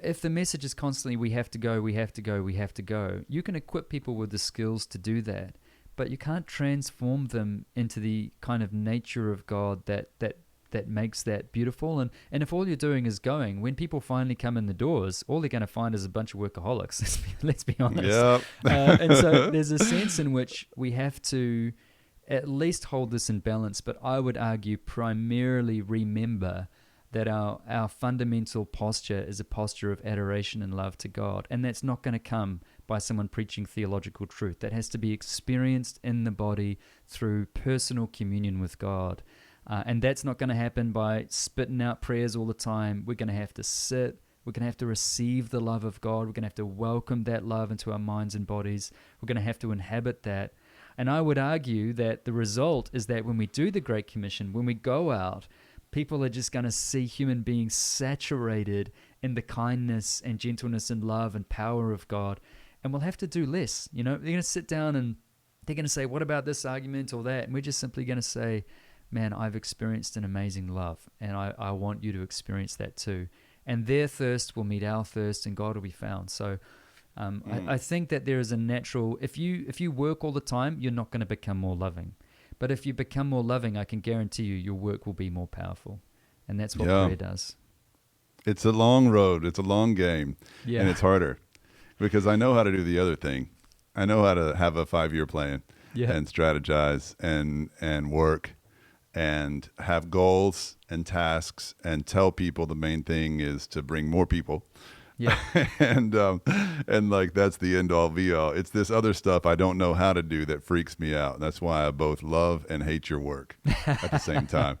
if the message is constantly, we have to go, we have to go, we have to go, you can equip people with the skills to do that, but you can't transform them into the kind of nature of God that makes that beautiful. And if all you're doing is going, when people finally come in the doors, all they're going to find is a bunch of workaholics. Let's be honest. Yep. And so there's a sense in which we have to at least hold this in balance, but I would argue primarily remember that our fundamental posture is a posture of adoration and love to God. And that's not going to come by someone preaching theological truth. That has to be experienced in the body through personal communion with God. And that's not going to happen by spitting out prayers all the time. We're going to have to sit. We're going to have to receive the love of God. We're going to have to welcome that love into our minds and bodies. We're going to have to inhabit that. And I would argue that the result is that when we do the Great Commission, when we go out, people are just going to see human beings saturated in the kindness and gentleness and love and power of God. And we'll have to do less. You know, they're going to sit down and they're going to say, what about this argument or that? And we're just simply going to say, man, I've experienced an amazing love, and I want you to experience that too. And their thirst will meet our thirst, and God will be found. So I think that there is a natural, if you work all the time, you're not going to become more loving. But if you become more loving, I can guarantee you your work will be more powerful. And that's what prayer does. It's a long road. It's a long game. Yeah. And it's harder because I know how to do the other thing. I know how to have a 5-year plan and strategize and work and have goals and tasks and tell people the main thing is to bring more people. Yeah. and like that's the end all be all. It's this other stuff I don't know how to do that freaks me out. That's why I both love and hate your work at the same time.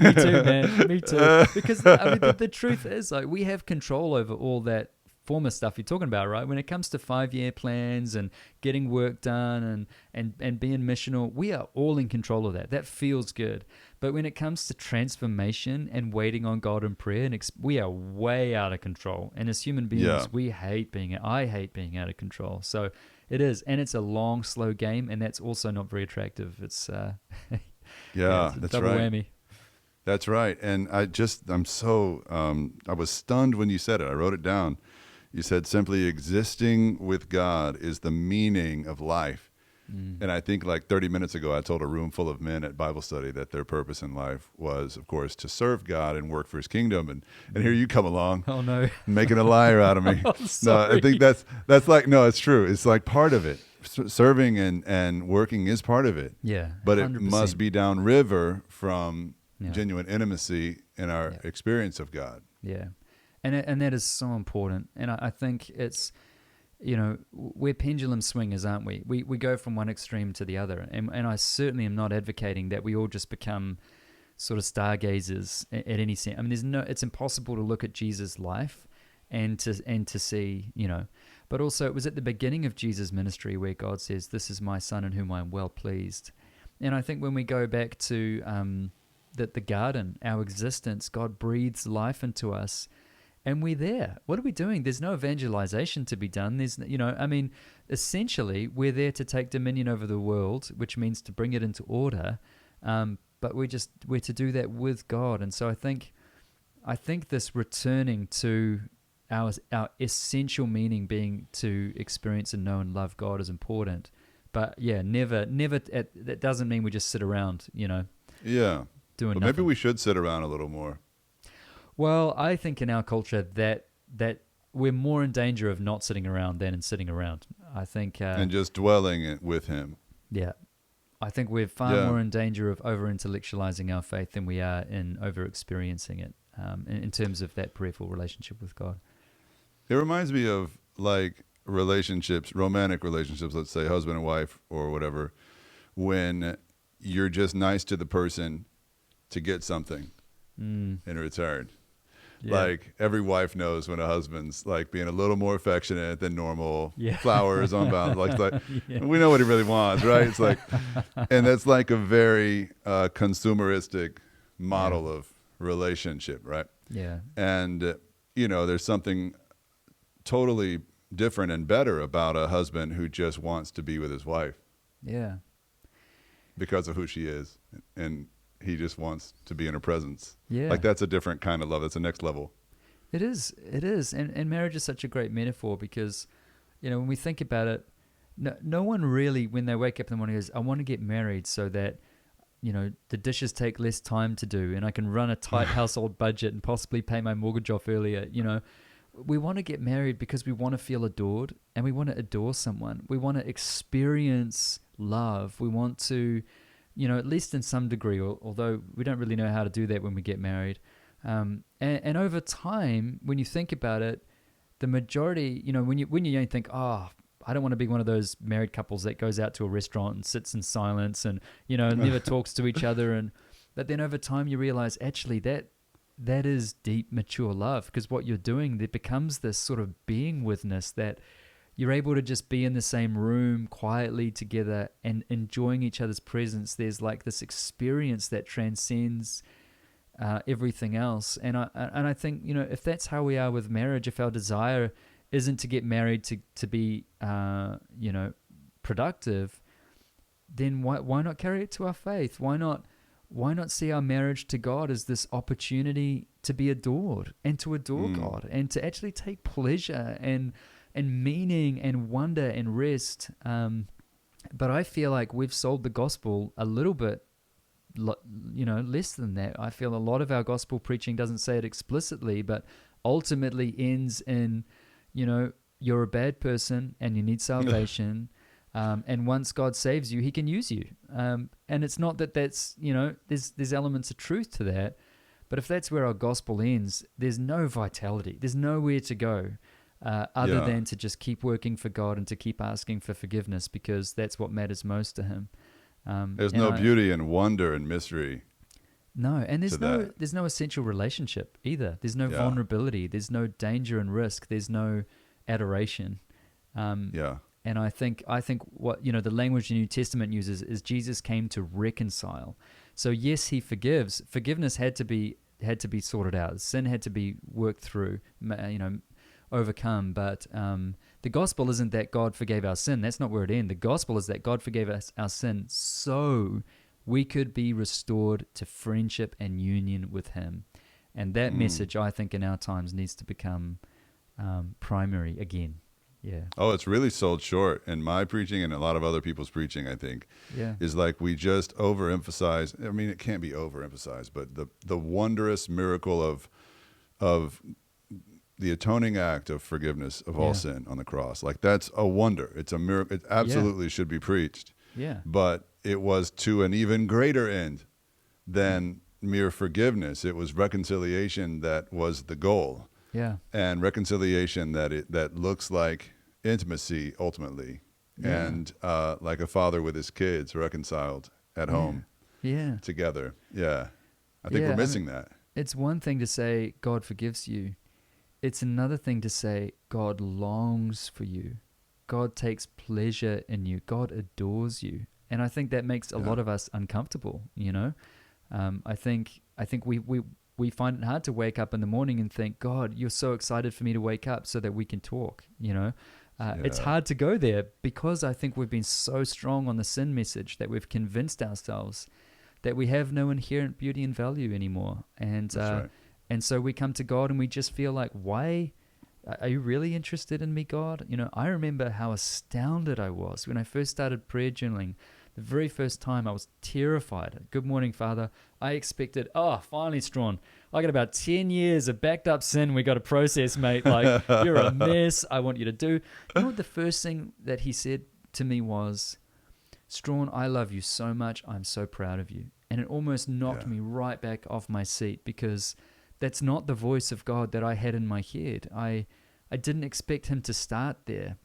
Me too, man. Me too. Because I mean, the truth is, like, we have control over all that former stuff you're talking about, right? When it comes to 5-year plans and getting work done and being missional, we are all in control of that. That feels good. But when it comes to transformation and waiting on God in prayer, we are way out of control. And as human beings, I hate being out of control. So it is, and it's a long, slow game, and that's also not very attractive. It's it's a that's double right. whammy. That's right. And I was stunned when you said it. I wrote it down. You said simply existing with God is the meaning of life. And I think like 30 minutes ago, I told a room full of men at Bible study that their purpose in life was, of course, to serve God and work for his kingdom. And here you come along, Oh no, making a liar out of me. Oh, No, sorry. I think that's like, no, it's true. It's like part of it. Serving and working is part of it. yeah, But it 100%. must be downriver from Yeah. genuine intimacy in our Yeah. experience of God. Yeah, and that is so important. And I think it's, you know, we're pendulum swingers, aren't we? We go from one extreme to the other. And I certainly am not advocating that we all just become sort of stargazers at any sense. I mean, it's impossible to look at Jesus' life and to see, you know. But also, it was at the beginning of Jesus' ministry where God says, "This is my son in whom I am well pleased." And I think when we go back to the garden, our existence, God breathes life into us. And we're there. What are we doing? There's no evangelization to be done. There's, you know, I mean, essentially, we're there to take dominion over the world, which means to bring it into order. But we're to do that with God. And so I think this returning to our essential meaning being to experience and know and love God is important. But yeah, never. That doesn't mean we just sit around, you know. Yeah. Doing But nothing. maybe we should sit around a little more. Well, I think in our culture that we're more in danger of not sitting around than in sitting around. I think, And just dwelling with him. yeah, I think we're far Yeah. more in danger of over-intellectualizing our faith than we are in over-experiencing it in terms of that prayerful relationship with God. It reminds me of like relationships, romantic relationships, let's say husband and wife or whatever, when you're just nice to the person to get something in return. Yeah. Like every wife knows when a husband's like being a little more affectionate than normal, Yeah. flowers on bound, like Yeah. we know what he really wants, right? It's like, and that's like a very consumeristic model of relationship, right? Yeah, And you know, there's something totally different and better about a husband who just wants to be with his wife yeah, because of who she is, and he just wants to be in her presence. yeah. Like that's a different kind of love. That's the next level. It is. And marriage is such a great metaphor because, you know, when we think about it, no one really, when they wake up in the morning, goes, I want to get married so that, you know, the dishes take less time to do and I can run a tight household budget and possibly pay my mortgage off earlier. You know, we want to get married because we want to feel adored and we want to adore someone. We want to experience love. We want to, you know, at least in some degree, although we don't really know how to do that when we get married. And over time, when you think about it, the majority, you know, when you think, oh, I don't want to be one of those married couples that goes out to a restaurant and sits in silence and, you know, never talks to each other. But then over time you realize actually that is deep, mature love, because what you're doing, there becomes this sort of being witness that you're able to just be in the same room quietly together and enjoying each other's presence. There's like this experience that transcends everything else. And I think, you know, if that's how we are with marriage, if our desire isn't to get married to be, you know, productive, then why not carry it to our faith? Why not see our marriage to God as this opportunity to be adored and to adore God and to actually take pleasure and meaning and wonder and rest. But I feel like we've sold the gospel a little bit, you know, less than that. I feel a lot of our gospel preaching doesn't say it explicitly, but ultimately ends in, you know, you're a bad person and you need salvation. And once God saves you, he can use you. And it's not that that's, there's elements of truth to that. But if that's where our gospel ends, there's no vitality. There's nowhere to go other than to just keep working for God and to keep asking for forgiveness, because that's what matters most to him. There's no beauty and wonder and mystery. No, and there's no essential relationship either. There's no vulnerability. There's no danger and risk. There's no adoration. And I think what the language the New Testament uses is Jesus came to reconcile. So yes, he forgives. Forgiveness had to be sorted out. Sin had to be worked through, overcome. But the gospel isn't that God forgave our sin. That's not where it ends. The gospel is that God forgave us our sin so we could be restored to friendship and union with him. And that message, I think, in our times needs to become primary again. Yeah. Oh, it's really sold short in my preaching and a lot of other people's preaching, I think. Yeah. Is like we just overemphasize. I mean, it can't be overemphasized, but the wondrous miracle of the atoning act of forgiveness of all sin on the cross. Like, that's a wonder. It's a miracle. It absolutely should be preached. Yeah. But it was to an even greater end than mere forgiveness. It was reconciliation that was the goal. Yeah. And reconciliation that looks like intimacy ultimately, and like a father with his kids reconciled at home together. Yeah. I think we're missing that. It's one thing to say God forgives you. It's another thing to say God longs for you. God takes pleasure in you. God adores you. And I think that makes a lot of us uncomfortable, I think we find it hard to wake up in the morning and think, God, you're so excited for me to wake up so that we can talk, It's hard to go there because I think we've been so strong on the sin message that we've convinced ourselves that we have no inherent beauty and value anymore. And and so we come to God and we just feel like, why? Are you really interested in me, God? I remember how astounded I was when I first started prayer journaling. The very first time I was terrified. Good morning, Father. I expected, finally, Strahan, I got about 10 years of backed up sin we got to process, mate. Like, you're a mess. I want you to do. You know what the first thing that he said to me was, Strahan, I love you so much. I'm so proud of you. And it almost knocked me right back off my seat, because that's not the voice of God that I had in my head. I didn't expect him to start there.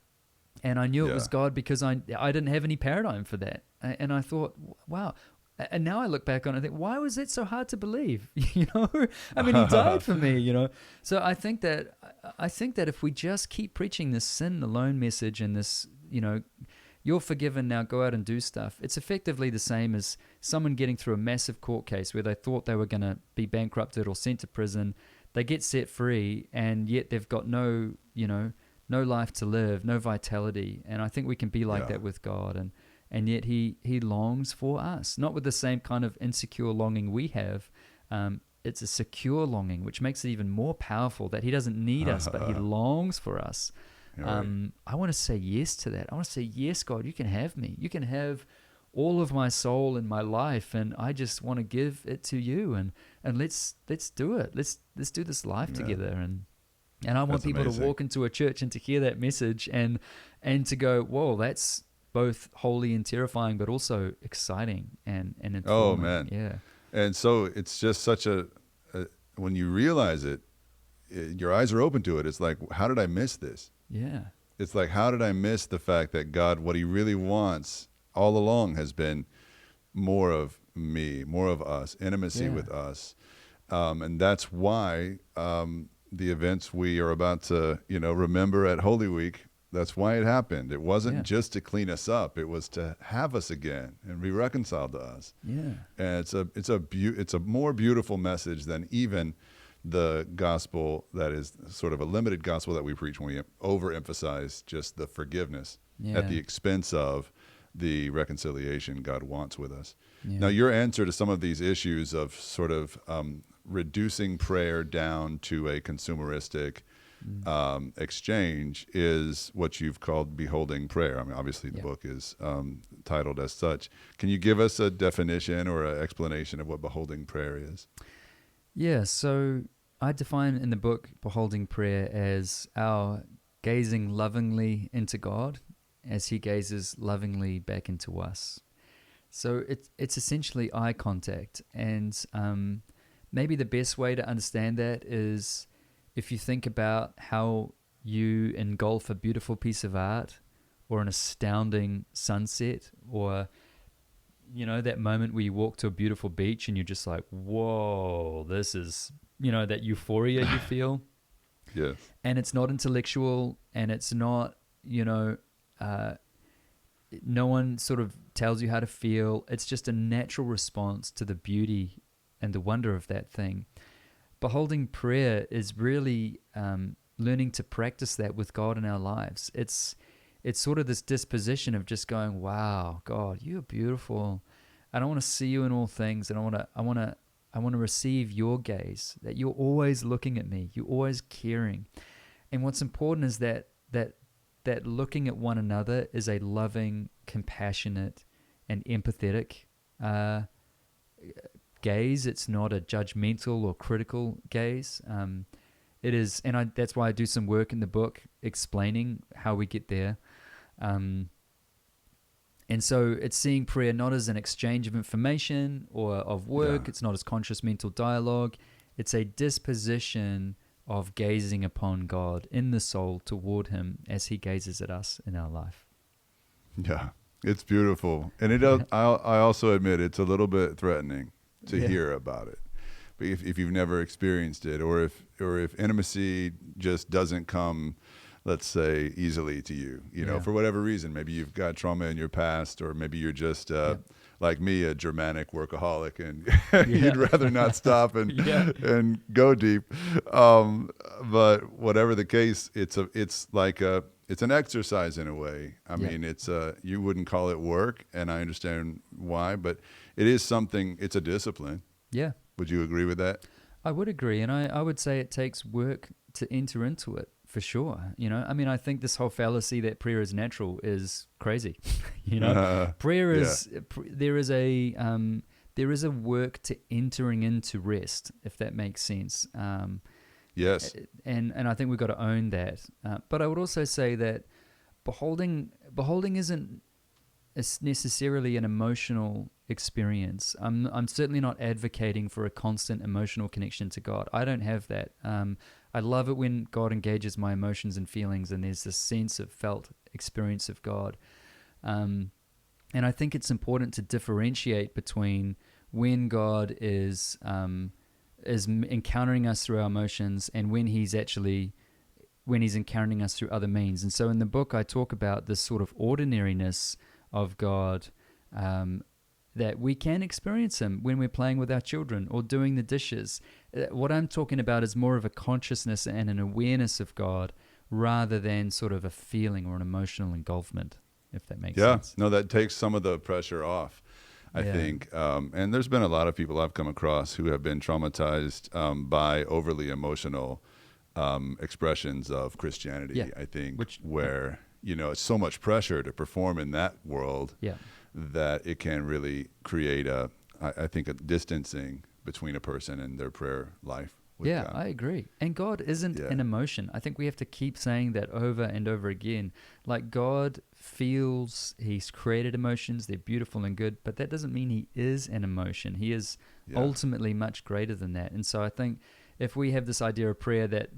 And I knew it was God because I didn't have any paradigm for that. And I thought, wow. And now I look back on it and think, why was it so hard to believe? I mean, he died for me, So I think that if we just keep preaching this sin alone message and this, you're forgiven, now go out and do stuff. It's effectively the same as someone getting through a massive court case where they thought they were going to be bankrupted or sent to prison. They get set free, and yet they've got no life to live, no vitality. And I think we can be like that with God. And yet he longs for us, not with the same kind of insecure longing we have. It's a secure longing, which makes it even more powerful, that he doesn't need us, but he longs for us. I want to say yes to that. I want to say, yes, God, you can have me. You can have all of my soul and my life, and I just want to give it to you. And let's do it. Let's do this life together. And I want people to walk into a church and to hear that message and to go, whoa, that's both holy and terrifying, but also exciting and informing. Oh, man. Yeah. And so it's just such when you realize it, your eyes are open to it. It's like, how did I miss this? Yeah. It's like, how did I miss the fact that God, what he really wants all along has been more of me, more of us, intimacy with us. And that's why the events we are about to, remember at Holy Week, that's why it happened. It wasn't just to clean us up. It was to have us again and be reconciled to us. Yeah. And it's a more beautiful message than even the gospel that is sort of a limited gospel that we preach when we overemphasize just the forgiveness at the expense of the reconciliation God wants with us. Yeah. Now, your answer to some of these issues of sort of reducing prayer down to a consumeristic exchange is what you've called beholding prayer. I mean, obviously the book is titled as such. Can you give us a definition or an explanation of what beholding prayer is? Yeah, so I define in the book beholding prayer as our gazing lovingly into God as he gazes lovingly back into us. So it's essentially eye contact. And maybe the best way to understand that is if you think about how you engulf a beautiful piece of art or an astounding sunset, or, you know, that moment where you walk to a beautiful beach and you're just like, whoa, this is, you know, that euphoria you feel. Yes. And it's not intellectual, and it's not, you know, no one sort of tells you how to feel. It's just a natural response to the beauty and the wonder of that thing. Beholding prayer is really learning to practice that with God in our lives. It's sort of this disposition of just going, wow, God, you're beautiful. And I want to see you in all things, and I want to receive your gaze, that you're always looking at me, you're always caring. And what's important is that looking at one another is a loving, compassionate, and empathetic gaze. It's not a judgmental or critical gaze. It is, and that's why I do some work in the book explaining how we get there. And so it's seeing prayer not as an exchange of information or of work. Yeah. It's not as conscious mental dialogue. It's a disposition of gazing upon God in the soul toward him as he gazes at us in our life. Yeah, it's beautiful. And it does, I also admit it's a little bit threatening to hear about it. But if you've never experienced it, or if intimacy just doesn't come, let's say, easily to you, you know, for whatever reason, maybe you've got trauma in your past, or maybe you're just like me, a Germanic workaholic, and you'd rather not stop and go deep. But whatever the case, it's an exercise in a way. I mean, you wouldn't call it work, and I understand why, but it is something. It's a discipline. Yeah. Would you agree with that? I would agree, and I would say it takes work to enter into it, for sure. You know, I mean, I think this whole fallacy that prayer is natural is crazy. You know, prayer is there is a work to entering into rest, if that makes sense. Yes, and I think we've got to own that. But I would also say that beholding isn't necessarily an emotional experience. I'm certainly not advocating for a constant emotional connection to God. I don't have that. I love it when God engages my emotions and feelings, and there's this sense of felt experience of God. And I think it's important to differentiate between when God is encountering us through our emotions and when he's encountering us through other means. And so in the book, I talk about this sort of ordinariness of God, that we can experience him when we're playing with our children or doing the dishes. What I'm talking about is more of a consciousness and an awareness of God rather than sort of a feeling or an emotional engulfment, if that makes sense. No, that takes some of the pressure off, I think. And there's been a lot of people I've come across who have been traumatized by overly emotional expressions of Christianity, I think, where, you know, it's so much pressure to perform in that world that it can really create a distancing between a person and their prayer life with God. I agree. And God isn't an emotion. I think we have to keep saying that over and over again. Like, God feels, he's created emotions, they're beautiful and good, but that doesn't mean he is an emotion. He is ultimately much greater than that. And so I think if we have this idea of prayer that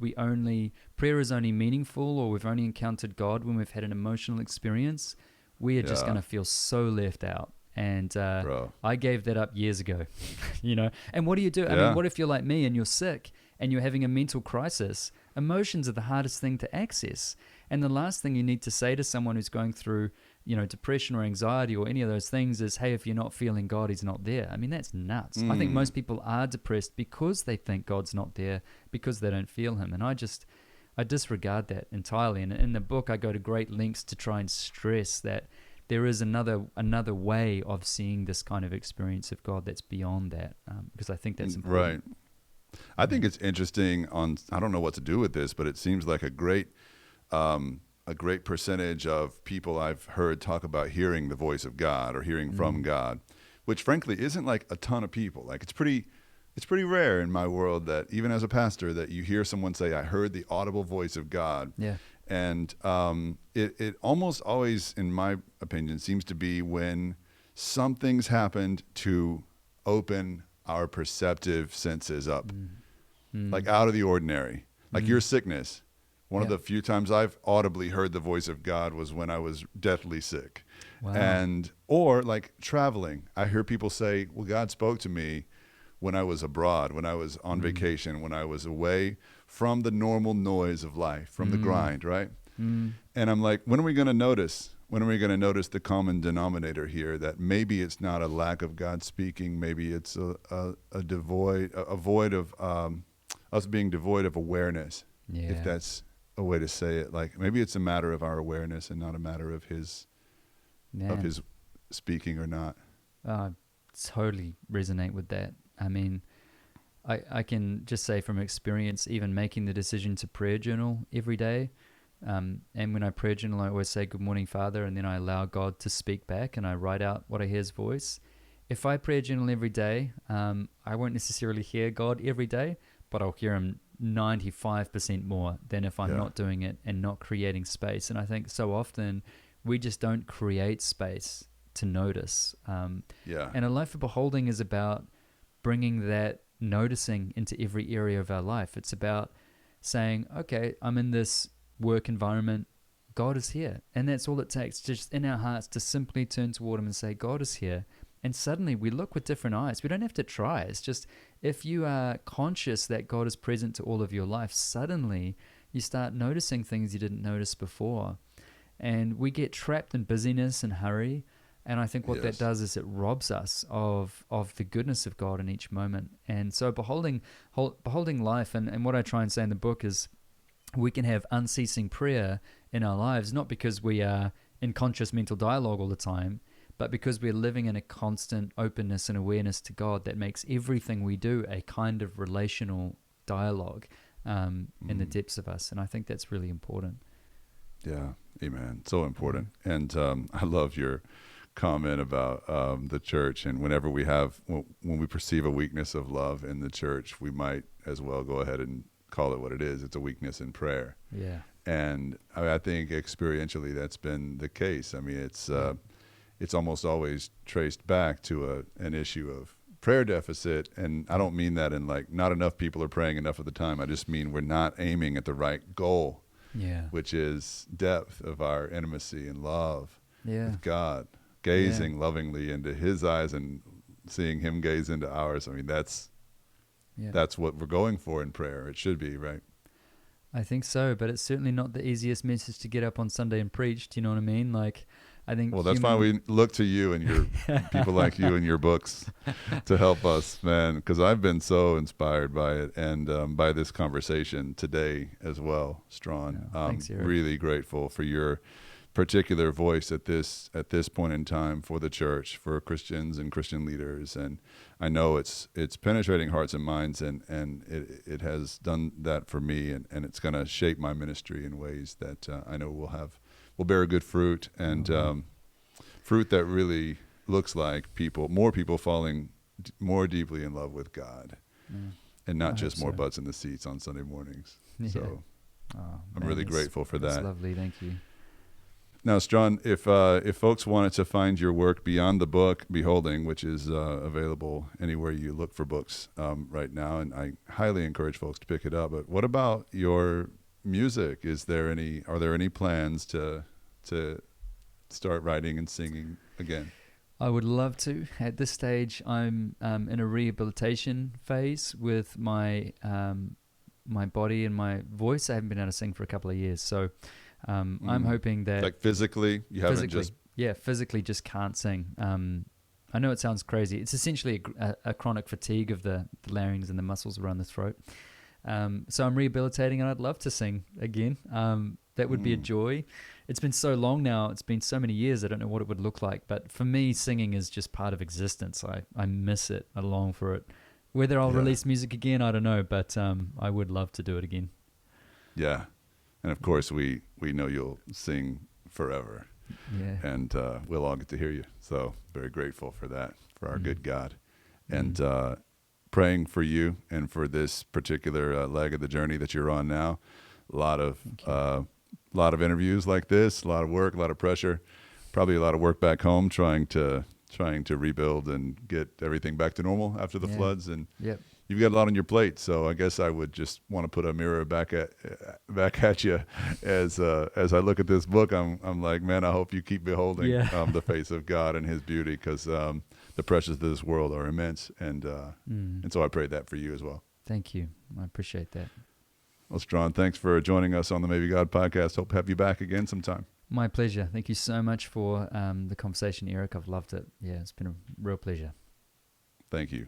prayer is only meaningful, or we've only encountered God when we've had an emotional experience, we are just going to feel so left out. And I gave that up years ago, you know. And what do you do? I mean, what if you're like me and you're sick and you're having a mental crisis? Emotions are the hardest thing to access. And the last thing you need to say to someone who's going through, you know, depression or anxiety or any of those things is, hey, if you're not feeling God, he's not there. I mean, that's nuts. I think most people are depressed because they think God's not there, because they don't feel him. And I disregard that entirely. And in the book, I go to great lengths to try and stress that there is another way of seeing this kind of experience of God that's beyond that, because I think that's important. Right. I think it's interesting I don't know what to do with this, but it seems like a great percentage of people I've heard talk about hearing the voice of God or hearing from God, which frankly isn't like a ton of people. Like, it's pretty rare in my world that even as a pastor that you hear someone say, I heard the audible voice of God. Yeah. And it almost always, in my opinion, seems to be when something's happened to open our perceptive senses up, like out of the ordinary, like your sickness. One of the few times I've audibly heard the voice of God was when I was deathly sick. Wow. Or like traveling. I hear people say, well, God spoke to me when I was abroad, when I was on vacation, when I was away from the normal noise of life, from the grind, right? And I'm like, when are we going to notice? When are we going to notice the common denominator here, that maybe it's not a lack of God speaking, maybe it's a void of us being devoid of awareness, if that's a way to say it. Like maybe it's a matter of our awareness and not a matter of his speaking or not. I totally resonate with that. I mean, I can just say from experience, even making the decision to prayer journal every day. And when I prayer journal, I always say, "Good morning, Father," and then I allow God to speak back and I write out what I hear his voice. If I prayer journal every day, I won't necessarily hear God every day, but I'll hear him 95% more than if I'm not doing it and not creating space. And I think so often we just don't create space to notice. And a life of beholding is about bringing that noticing into every area of our life. It's about saying, okay, I'm in this work environment, God is here. And that's all it takes, just in our hearts, to simply turn toward him and say, God is here. And suddenly we look with different eyes. We don't have to try. It's just, if you are conscious that God is present to all of your life, suddenly you start noticing things you didn't notice before. And we get trapped in busyness and hurry. And I think what that does is it robs us of the goodness of God in each moment. And so beholding life, and what I try and say in the book is, we can have unceasing prayer in our lives, not because we are in conscious mental dialogue all the time, but because we're living in a constant openness and awareness to God that makes everything we do a kind of relational dialogue in the depths of us. And I think that's really important. Yeah, amen. So important. And I love your comment about the church, and whenever when we perceive a weakness of love in the church, we might as well go ahead and call it what it is. It's a weakness in prayer. Yeah. And I think experientially that's been the case. I mean, it's almost always traced back to an issue of prayer deficit. And I don't mean that in like not enough people are praying enough of the time. I just mean we're not aiming at the right goal, which is depth of our intimacy and love with God, gazing lovingly into his eyes and seeing him gaze into ours. I mean, that's what we're going for in prayer. It should be, right? I think so, but it's certainly not the easiest message to get up on Sunday and preach. Do you know what I mean? Like, I think. Well, that's why we look to you and your people like you and your books to help us, man. Because I've been so inspired by it and by this conversation today as well, Strahan. Thanks, Eric. Really grateful for your particular voice at this point in time for the church, for Christians and Christian leaders. And I know it's penetrating hearts and minds, and it has done that for me, and it's going to shape my ministry in ways that I know will bear good fruit, and fruit that really looks like more people falling more deeply in love with God, and not just more butts in the seats on Sunday mornings. So I'm really grateful for that. That's lovely. Thank you. Now, Strahan, if folks wanted to find your work beyond the book Beholding, which is available anywhere you look for books right now, and I highly encourage folks to pick it up. But what about your music? Are there any plans to start writing and singing again? I would love to. At this stage, I'm in a rehabilitation phase with my my body and my voice. I haven't been able to sing for a couple of years, so. I'm hoping that like physically you haven't physically just can't sing. I know it sounds crazy. It's essentially a chronic fatigue of the larynx and the muscles around the throat. So I'm rehabilitating, and I'd love to sing again. That would be a joy. It's been so long now. It's been so many years. I don't know what it would look like. But for me, singing is just part of existence. I miss it. I long for it. Whether I'll release music again, I don't know. But I would love to do it again. Yeah. And of course, we know you'll sing forever. Yeah. And we'll all get to hear you. So very grateful for that, for our good God. And praying for you and for this particular leg of the journey that you're on now. A lot of lot of interviews like this, a lot of work, a lot of pressure, probably a lot of work back home trying to rebuild and get everything back to normal after the floods. And Yep. you've got a lot on your plate. So I guess I would just want to put a mirror back at you as I look at this book. I'm like, man, I hope you keep beholding the face of God and His beauty, because the pressures of this world are immense. And so I prayed that for you as well. Thank you. I appreciate that. Well, Strahan, thanks for joining us on the Maybe God podcast. Hope to have you back again sometime. My pleasure. Thank you so much for the conversation, Eric. I've loved it. Yeah, it's been a real pleasure. Thank you.